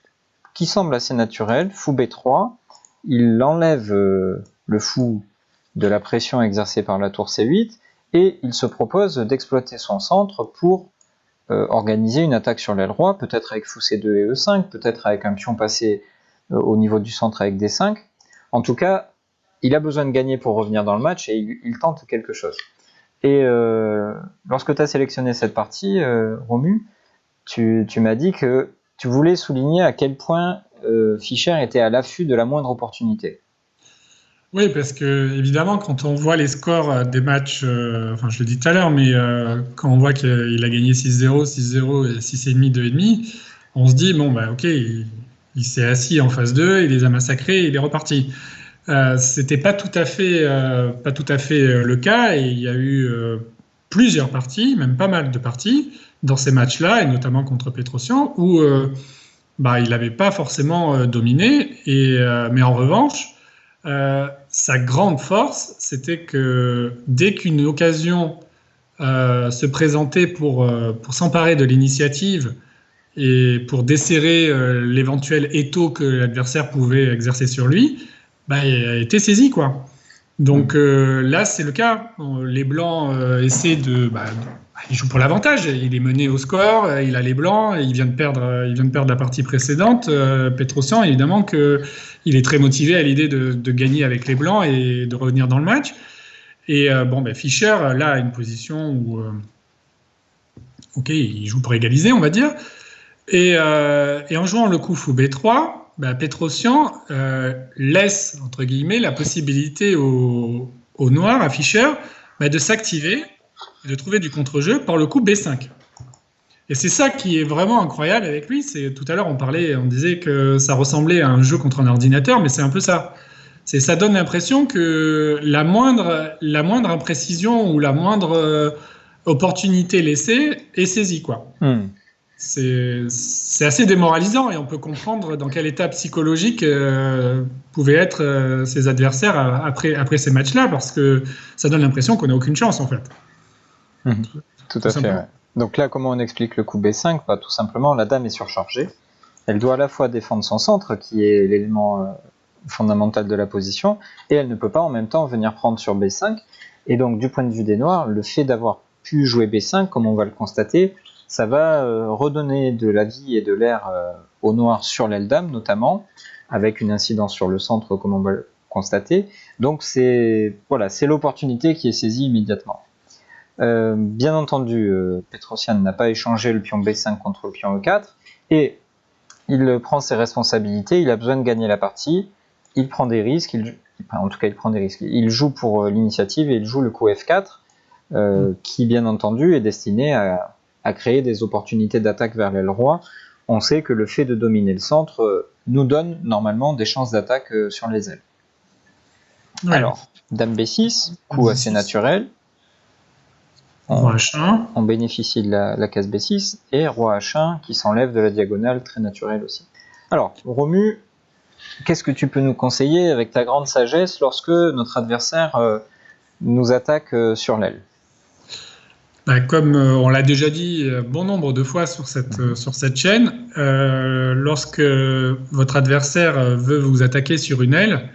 qui semble assez naturel, fou B3, il enlève le fou de la pression exercée par la tour C8, et il se propose d'exploiter son centre pour organiser une attaque sur l'aile roi, peut-être avec fou C2 et E5, peut-être avec un pion passé au niveau du centre avec D5. En tout cas, il a besoin de gagner pour revenir dans le match, et il tente quelque chose. Et lorsque tu as sélectionné cette partie, Romu, tu m'as dit que tu voulais souligner à quel point Fischer était à l'affût de la moindre opportunité. Oui, parce que évidemment, quand on voit les scores des matchs, je l'ai dit tout à l'heure, mais quand on voit qu'il a gagné 6-0, 6-0 et 6,5, 2,5, on se dit, bon, bah ok, il s'est assis en phase 2, il les a massacrés, il est reparti. C'était pas tout à fait, le cas, et il y a eu plusieurs parties, même pas mal de parties, dans ces matchs-là, et notamment contre Petrosian, où il n'avait pas forcément dominé, mais en revanche, sa grande force, c'était que dès qu'une occasion se présentait pour s'emparer de l'initiative et pour desserrer l'éventuel étau que l'adversaire pouvait exercer sur lui, il était saisi, quoi. Donc là, c'est le cas. Les Blancs essaient il joue pour l'avantage. Il est mené au score. Il a les Blancs. Il vient de perdre. La partie précédente. Petrosian, évidemment, il est très motivé à l'idée de gagner avec les Blancs et de revenir dans le match. Et Fischer, là, a une position où, il joue pour égaliser, on va dire. Et en jouant le coup fou B3, Petrosian laisse, entre guillemets, la possibilité au noir, à Fischer, de s'activer et de trouver du contre-jeu par le coup B5. Et c'est ça qui est vraiment incroyable avec lui. Tout à l'heure, on disait que ça ressemblait à un jeu contre un ordinateur, mais c'est un peu ça. Ça donne l'impression que la moindre imprécision ou la moindre opportunité laissée est saisie, quoi. C'est assez démoralisant, et on peut comprendre dans quel état psychologique pouvaient être ses adversaires après ces matchs-là, parce que ça donne l'impression qu'on n'a aucune chance, en fait. Tout à fait, ouais. Donc là, comment on explique le coup B5 ? Tout simplement, la dame est surchargée. Elle doit à la fois défendre son centre, qui est l'élément fondamental de la position, et elle ne peut pas en même temps venir prendre sur B5. Et donc, du point de vue des noirs, le fait d'avoir pu jouer B5, comme on va le constater, ça va redonner de la vie et de l'air aux noirs sur l'aile dame, notamment, avec une incidence sur le centre, comme on va le constater. Donc, c'est l'opportunité qui est saisie immédiatement. Bien entendu, Petrosian n'a pas échangé le pion B5 contre le pion E4, et il prend ses responsabilités, il a besoin de gagner la partie, il prend des risques, il prend des risques. Il joue pour l'initiative et il joue le coup F4, qui bien entendu est destiné à créer des opportunités d'attaque vers l'aile roi. On sait que le fait de dominer le centre nous donne normalement des chances d'attaque sur les ailes. Ouais. Alors, dame B6, coup B6. Assez naturel. Roi H1. On bénéficie de la case B6 et roi H1 qui s'enlève de la diagonale, très naturel aussi. Alors, Romu, qu'est-ce que tu peux nous conseiller avec ta grande sagesse lorsque notre adversaire nous attaque sur l'aile ? Comme on l'a déjà dit bon nombre de fois sur cette chaîne, lorsque votre adversaire veut vous attaquer sur une aile,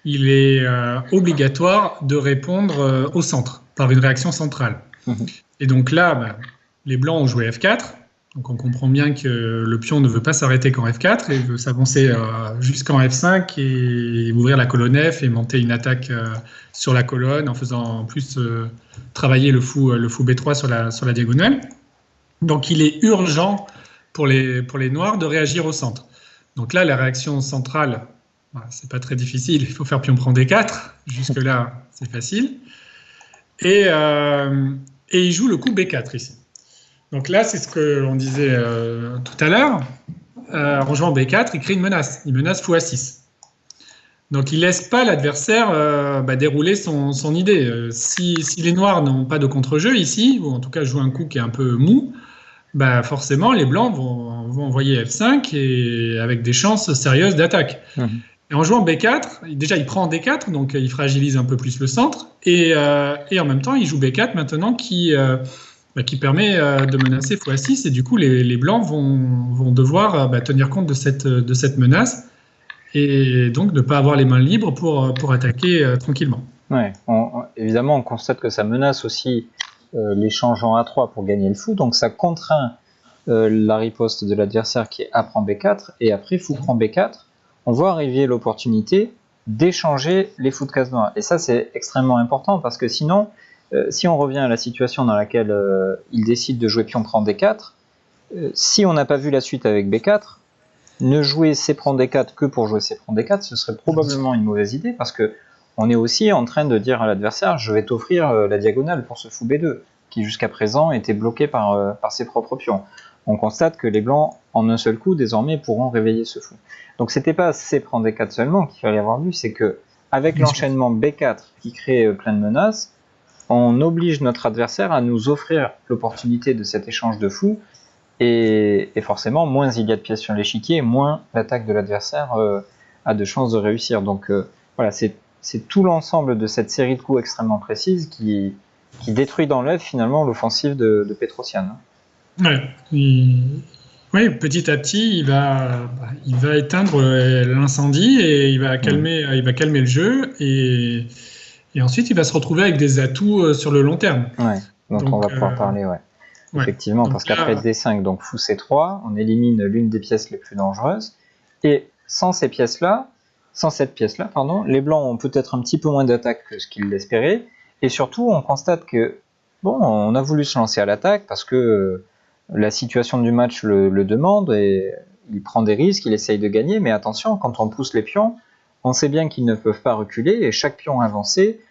il est obligatoire de répondre au centre, par une réaction centrale. Et donc là, les blancs ont joué F4, donc on comprend bien que le pion ne veut pas s'arrêter qu'en F4 et veut s'avancer jusqu'en F5 et ouvrir la colonne F et monter une attaque sur la colonne en faisant en plus travailler le fou B3 sur la diagonale. Donc il est urgent pour les noirs de réagir au centre. Donc là, la réaction centrale, c'est pas très difficile, il faut faire pion prend D4, jusque-là c'est facile. Et il joue le coup B4 ici. Donc là, c'est ce qu'on disait tout à l'heure. En jouant B4, il crée une menace. Il menace fou A6. Donc il ne laisse pas l'adversaire dérouler son idée. Si les noirs n'ont pas de contre-jeu ici, ou en tout cas jouent un coup qui est un peu mou, forcément les blancs vont envoyer F5 et avec des chances sérieuses d'attaque. Et en jouant B4, déjà il prend D4, donc il fragilise un peu plus le centre, et en même temps il joue B4 maintenant qui permet de menacer fou A6, et du coup les blancs vont devoir tenir compte de cette menace, et donc de ne pas avoir les mains libres pour attaquer tranquillement. Ouais, évidemment on constate que ça menace aussi l'échange en A3 pour gagner le fou, donc ça contraint la riposte de l'adversaire qui est A prend B4, et après fou prend B4, on voit arriver l'opportunité d'échanger les fous de case noire. Et ça, c'est extrêmement important parce que sinon, si on revient à la situation dans laquelle il décide de jouer pion prend D4, si on n'a pas vu la suite avec B4, ne jouer C prend D4 que pour jouer C prend D4, ce serait probablement une mauvaise idée parce que on est aussi en train de dire à l'adversaire je vais t'offrir la diagonale pour ce fou B2 qui jusqu'à présent était bloqué par ses propres pions. On constate que les blancs, en un seul coup, désormais, pourront réveiller ce fou. Donc c'était pas C prend D4 seulement qu'il fallait avoir vu, c'est que avec l'enchaînement B4 qui crée plein de menaces, on oblige notre adversaire à nous offrir l'opportunité de cet échange de fous, et forcément, moins il y a de pièces sur l'échiquier, moins l'attaque de l'adversaire a de chances de réussir. Donc voilà, c'est tout l'ensemble de cette série de coups extrêmement précise qui détruit dans l'œuf finalement l'offensive de Petrosian. Oui, petit à petit, il va éteindre l'incendie et il va calmer le jeu et ensuite il va se retrouver avec des atouts sur le long terme. Ouais, donc on va pouvoir parler, effectivement, parce qu'après D5, donc fou C3, on élimine l'une des pièces les plus dangereuses et sans cette pièce-là, les blancs ont peut-être un petit peu moins d'attaque que ce qu'ils l'espéraient et surtout on constate que on a voulu se lancer à l'attaque parce que la situation du match le demande et il prend des risques, il essaye de gagner, mais attention, quand on pousse les pions, on sait bien qu'ils ne peuvent pas reculer et chaque pion avancé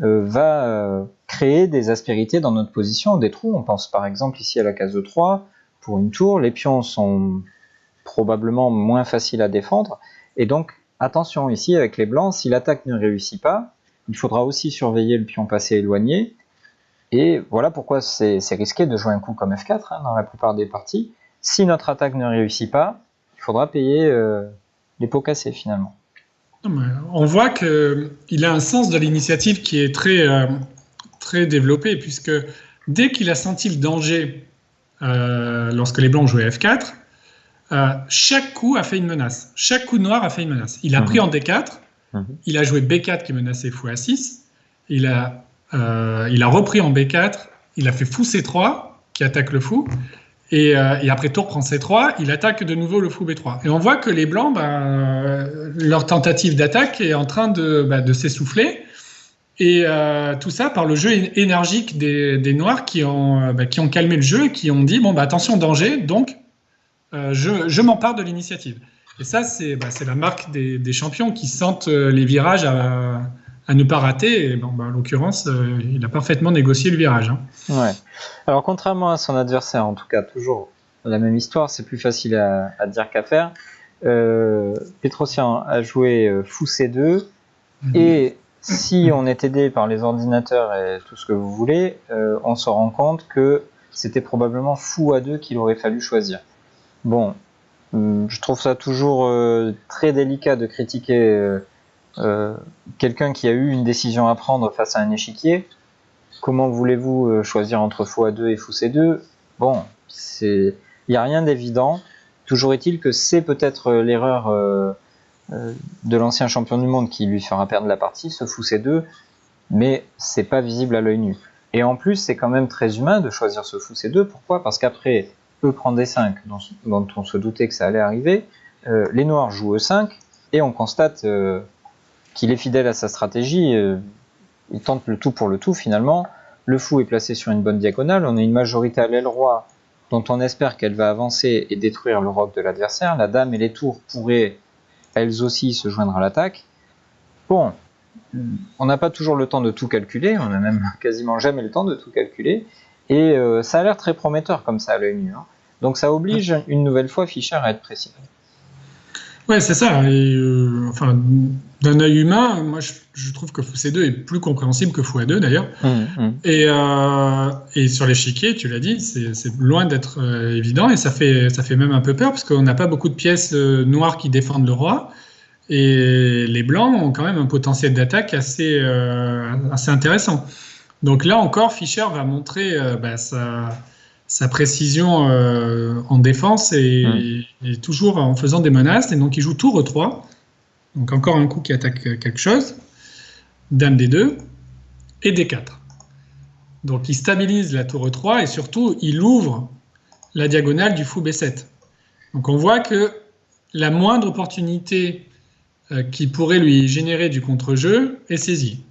va créer des aspérités dans notre position, des trous. On pense par exemple ici à la case E3, pour une tour, les pions sont probablement moins faciles à défendre et donc attention ici avec les blancs, si l'attaque ne réussit pas, il faudra aussi surveiller le pion passé éloigné. Et voilà pourquoi c'est risqué de jouer un coup comme F4 dans la plupart des parties. Si notre attaque ne réussit pas, il faudra payer les pots cassés finalement. On voit qu'il a un sens de l'initiative qui est très développé, puisque dès qu'il a senti le danger lorsque les blancs jouaient F4, chaque coup a fait une menace. Chaque coup noir a fait une menace. Il a pris en D4, il a joué B4 qui menaçait fou A6, il a repris en B4, il a fait fou C3 qui attaque le fou, et après tour prend C3, il attaque de nouveau le fou B3. Et on voit que les blancs, leur tentative d'attaque est en train de s'essouffler, et tout ça par le jeu énergique des noirs qui ont calmé le jeu et qui ont dit attention danger, donc je m'empare de l'initiative. Et ça c'est la marque des champions qui sentent les virages à ne pas rater. Et bon, en l'occurrence, il a parfaitement négocié le virage. Hein. Ouais. Alors, contrairement à son adversaire, en tout cas, toujours la même histoire, c'est plus facile à dire qu'à faire. Petrosyan a joué fou C2, et si on est aidé par les ordinateurs et tout ce que vous voulez, on se rend compte que c'était probablement fou A2 qu'il aurait fallu choisir. Bon, je trouve ça toujours très délicat de critiquer quelqu'un qui a eu une décision à prendre face à un échiquier. Comment voulez-vous choisir entre fou A2 et fou C2 ? Bon, il n'y a rien d'évident. Toujours est-il que c'est peut-être l'erreur de l'ancien champion du monde qui lui fera perdre la partie, ce fou C2, mais c'est pas visible à l'œil nu. Et en plus, c'est quand même très humain de choisir ce fou C2. Pourquoi ? Parce qu'après E prend D5, dont on se doutait que ça allait arriver, les noirs jouent E5, et on constate qu'il est fidèle à sa stratégie. Il tente le tout pour le tout finalement. Le fou est placé sur une bonne diagonale. On a une majorité à l'aile roi dont on espère qu'elle va avancer et détruire le roc de l'adversaire. La dame et les tours pourraient elles aussi se joindre à l'attaque. Bon, on n'a pas toujours le temps de tout calculer, on n'a même quasiment jamais le temps de tout calculer, et ça a l'air très prometteur comme ça à l'œil nu. Hein. Donc ça oblige une nouvelle fois Fischer à être précis. Ouais, c'est ça. Et, enfin, d'un œil humain, moi, je trouve que fou C2 est plus compréhensible que fou A2 d'ailleurs. Et sur l'échiquier, tu l'as dit, c'est loin d'être évident, et ça fait même un peu peur parce qu'on n'a pas beaucoup de pièces noires qui défendent le roi. Et les blancs ont quand même un potentiel d'attaque assez intéressant. Donc là encore, Fischer va montrer sa précision en défense et toujours en faisant des menaces. Et donc il joue tour E3. Donc encore un coup qui attaque quelque chose. Dame D2 et D4. Donc il stabilise la tour E3 et surtout il ouvre la diagonale du fou B7. Donc on voit que la moindre opportunité qui pourrait lui générer du contre-jeu est saisie.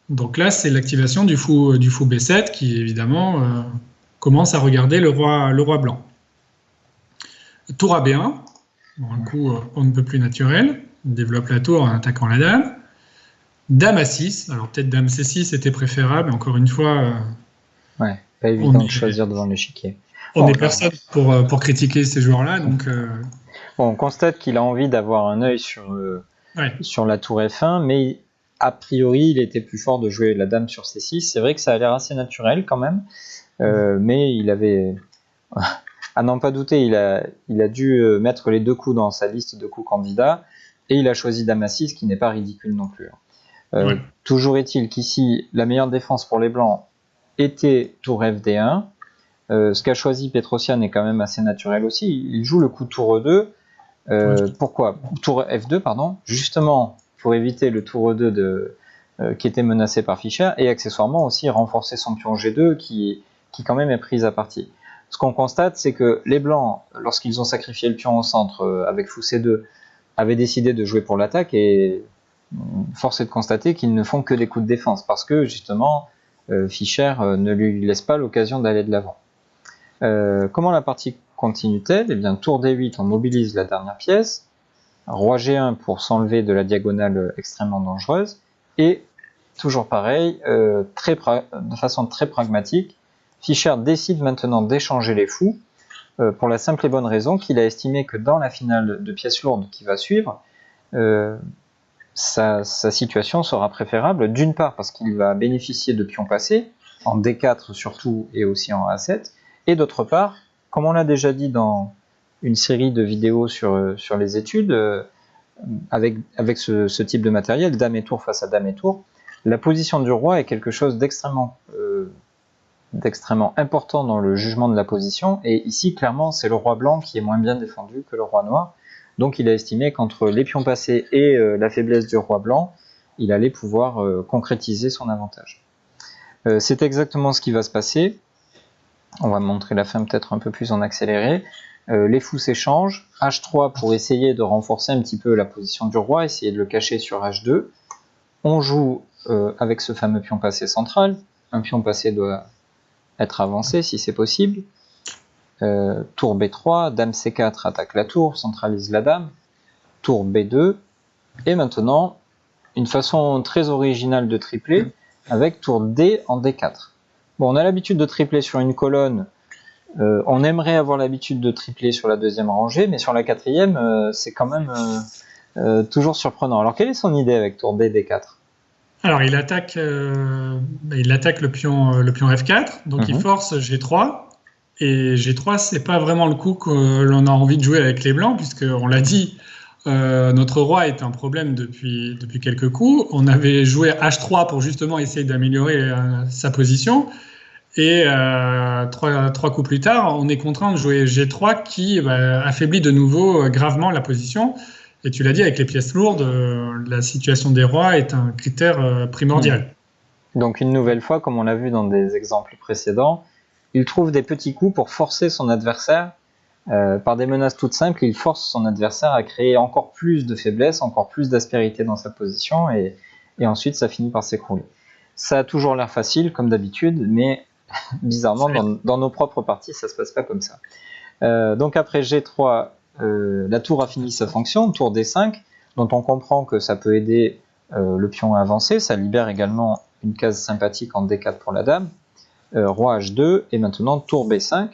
Donc là, c'est l'activation du fou B7 qui, évidemment, commence à regarder le roi blanc. Tour à B1, bon, un coup on ne peut plus naturel, on développe la tour en attaquant la dame. Dame A6, alors peut-être dame C6 était préférable, encore une fois... ouais, pas évident de choisir devant l'échiquier. On n'est personne pour critiquer ces joueurs-là, donc... Bon, on constate qu'il a envie d'avoir un œil sur la tour F1, mais a priori, il était plus fort de jouer la dame sur C6. C'est vrai que ça a l'air assez naturel quand même, mais il avait... à n'en pas douter, il a dû mettre les deux coups dans sa liste de coups candidats, et il a choisi dame A6, qui n'est pas ridicule non plus. Toujours est-il qu'ici, la meilleure défense pour les blancs était tour FD1. Ce qu'a choisi Petrosyan est quand même assez naturel aussi. Il joue le coup tour E2. Pourquoi ? Tour F2, pardon. Justement, pour éviter le tour E2 qui était menacé par Fischer, et accessoirement aussi renforcer son pion G2 qui quand même est prise à partie. Ce qu'on constate, c'est que les blancs, lorsqu'ils ont sacrifié le pion au centre avec fou C2, avaient décidé de jouer pour l'attaque, et force est de constater qu'ils ne font que des coups de défense, parce que justement, Fischer ne lui laisse pas l'occasion d'aller de l'avant. Comment la partie continue-t-elle ? Eh bien, tour D8, on mobilise la dernière pièce, roi G1 pour s'enlever de la diagonale extrêmement dangereuse, et toujours pareil, de façon très pragmatique, Fischer décide maintenant d'échanger les fous, pour la simple et bonne raison qu'il a estimé que dans la finale de pièces lourdes qui va suivre, sa situation sera préférable, d'une part parce qu'il va bénéficier de pions passés, en D4 surtout et aussi en A7, et d'autre part, comme on l'a déjà dit dans une série de vidéos sur les études, avec ce type de matériel, dame et tour face à dame et tour, la position du roi est quelque chose d'extrêmement important dans le jugement de la position, et ici clairement c'est le roi blanc qui est moins bien défendu que le roi noir, donc il a estimé qu'entre les pions passés et la faiblesse du roi blanc, il allait pouvoir concrétiser son avantage. C'est exactement ce qui va se passer. On va montrer la fin peut-être un peu plus en accéléré. Les fous s'échangent, H3 pour essayer de renforcer un petit peu la position du roi, essayer de le cacher sur H2. On joue avec ce fameux pion passé central, un pion passé doit être avancé si c'est possible. Tour B3, dame C4 attaque la tour, centralise la dame, tour B2, et maintenant une façon très originale de tripler avec tour D en D4. Bon, on a l'habitude de tripler sur une colonne. On aimerait avoir l'habitude de tripler sur la deuxième rangée, mais sur la quatrième, c'est quand même toujours surprenant. Alors, quelle est son idée avec tour D, D4 ? Alors, il attaque le pion F4, donc il force G3. Et G3, c'est pas vraiment le coup que l'on a envie de jouer avec les blancs, puisqu'on l'a dit, notre roi est un problème depuis quelques coups. On avait joué H3 pour justement essayer d'améliorer sa position. Et trois coups plus tard, on est contraint de jouer G3 qui affaiblit de nouveau gravement la position. Et tu l'as dit, avec les pièces lourdes, la situation des rois est un critère primordial. Donc une nouvelle fois, comme on l'a vu dans des exemples précédents, il trouve des petits coups pour forcer son adversaire. Par des menaces toutes simples, il force son adversaire à créer encore plus de faiblesse, encore plus d'aspérité dans sa position, et ensuite ça finit par s'écrouler. Ça a toujours l'air facile, comme d'habitude, mais bizarrement, dans nos propres parties, ça se passe pas comme ça. Donc après G3, la tour a fini sa fonction, tour D5, dont on comprend que ça peut aider le pion à avancer, ça libère également une case sympathique en D4 pour la dame. Roi H2, et maintenant tour B5,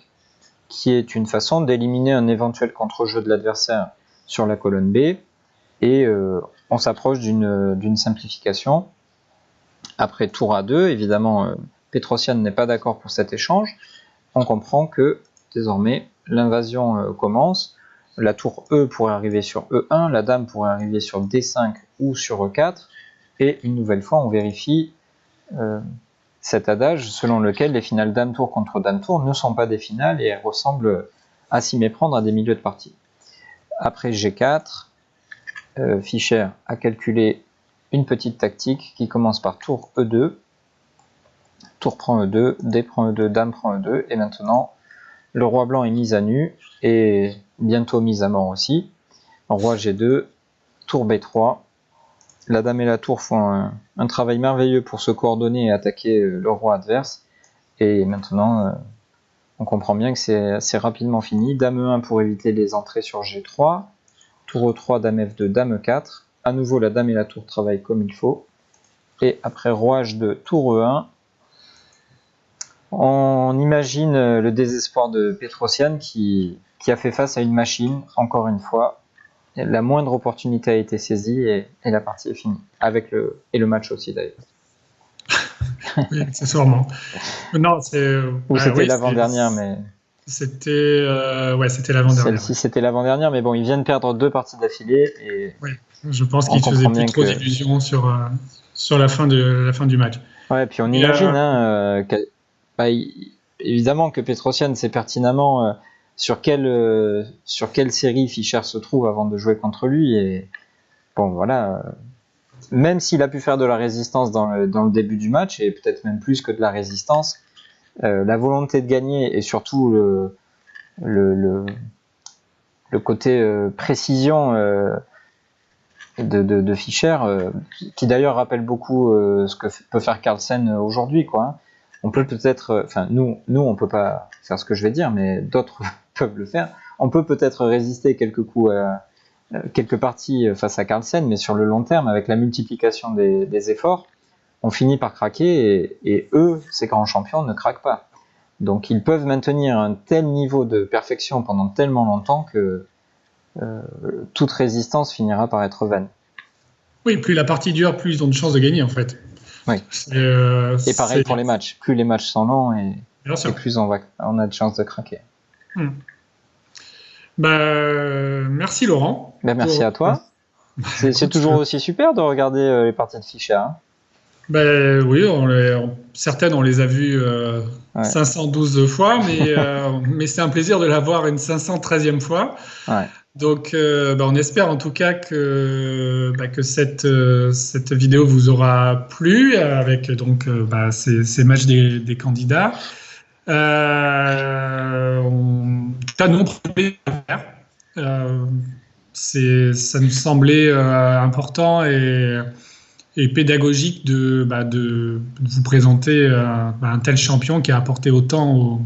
qui est une façon d'éliminer un éventuel contre-jeu de l'adversaire sur la colonne B, et on s'approche d'une simplification. Après tour A2, évidemment, Petrosian n'est pas d'accord pour cet échange. On comprend que désormais l'invasion commence. La tour E pourrait arriver sur E1, la dame pourrait arriver sur D5 ou sur E4, et une nouvelle fois on vérifie cet adage selon lequel les finales dame-tour contre dame-tour ne sont pas des finales et elles ressemblent à s'y méprendre à des milieux de partie. Après G4, Fischer a calculé une petite tactique qui commence par tour E2, tour prend E2, D prend E2, dame prend E2, et maintenant le roi blanc est mis à nu et bientôt mis à mort aussi. Roi G2, tour B3, la dame et la tour font un travail merveilleux pour se coordonner et attaquer le roi adverse, et maintenant on comprend bien que c'est assez rapidement fini. Dame E1 pour éviter les entrées sur G3, tour E3, dame F2, dame E4, à nouveau la dame et la tour travaillent comme il faut, et après roi H2, tour E1, on imagine le désespoir de Petrosian qui a fait face à une machine, encore une fois. La moindre opportunité a été saisie et la partie est finie. Et le match aussi d'ailleurs. Oui, accessoirement. Non, c'était l'avant-dernière, mais... C'était l'avant-dernière. Celle-ci, c'était l'avant-dernière, mais bon, ils viennent perdre 2 parties d'affilée. Et oui, je pense qu'ils faisaient plus trop d'illusions sur la fin du match. Ouais, puis on imagine évidemment que Petrosian sait pertinemment sur quelle série Fischer se trouve avant de jouer contre lui, et bon voilà, même s'il a pu faire de la résistance dans le début du match, et peut-être même plus que de la résistance, la volonté de gagner et surtout le côté précision de Fischer, qui d'ailleurs rappelle beaucoup ce que peut faire Carlsen aujourd'hui, quoi. On peut peut-être, nous on peut pas faire ce que je vais dire, mais d'autres peuvent le faire. On peut peut-être résister quelques coups, quelques parties face à Carlsen, mais sur le long terme, avec la multiplication des efforts, on finit par craquer, et eux, ces grands champions, ne craquent pas. Donc ils peuvent maintenir un tel niveau de perfection pendant tellement longtemps que toute résistance finira par être vaine. Oui, plus la partie dure, plus ils ont de chances de gagner en fait. Oui. Et pareil pour les matchs. Plus les matchs sont longs et plus on a de chances de craquer. Merci Laurent. Merci à toi. C'est toujours aussi super de regarder les parties de Fischer. Hein. Oui, certaines on les a vues 512 fois, mais c'est un plaisir de la voir une 513e fois. Ouais. Donc, on espère en tout cas que cette vidéo vous aura plu avec donc ces matchs des candidats. T'as nous promis à faire. Ça nous semblait important et pédagogique de vous présenter un tel champion qui a apporté autant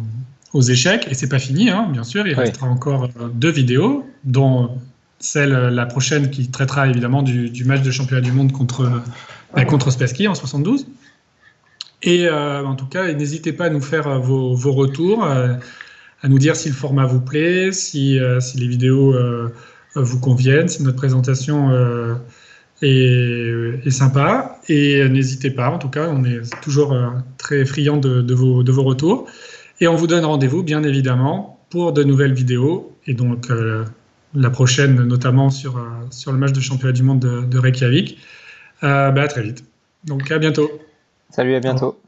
aux échecs, et c'est pas fini, hein, bien sûr, il restera encore 2 vidéos, dont la prochaine qui traitera évidemment du match de championnat du monde contre Spassky en 72. Et en tout cas, n'hésitez pas à nous faire vos retours, à nous dire si le format vous plaît, si les vidéos vous conviennent, si notre présentation est sympa. Et n'hésitez pas, en tout cas, on est toujours très friands de vos retours. Et on vous donne rendez-vous, bien évidemment, pour de nouvelles vidéos. Et donc, la prochaine, notamment sur le match de championnat du monde de Reykjavik. À très vite. Donc, à bientôt. Salut, à bientôt.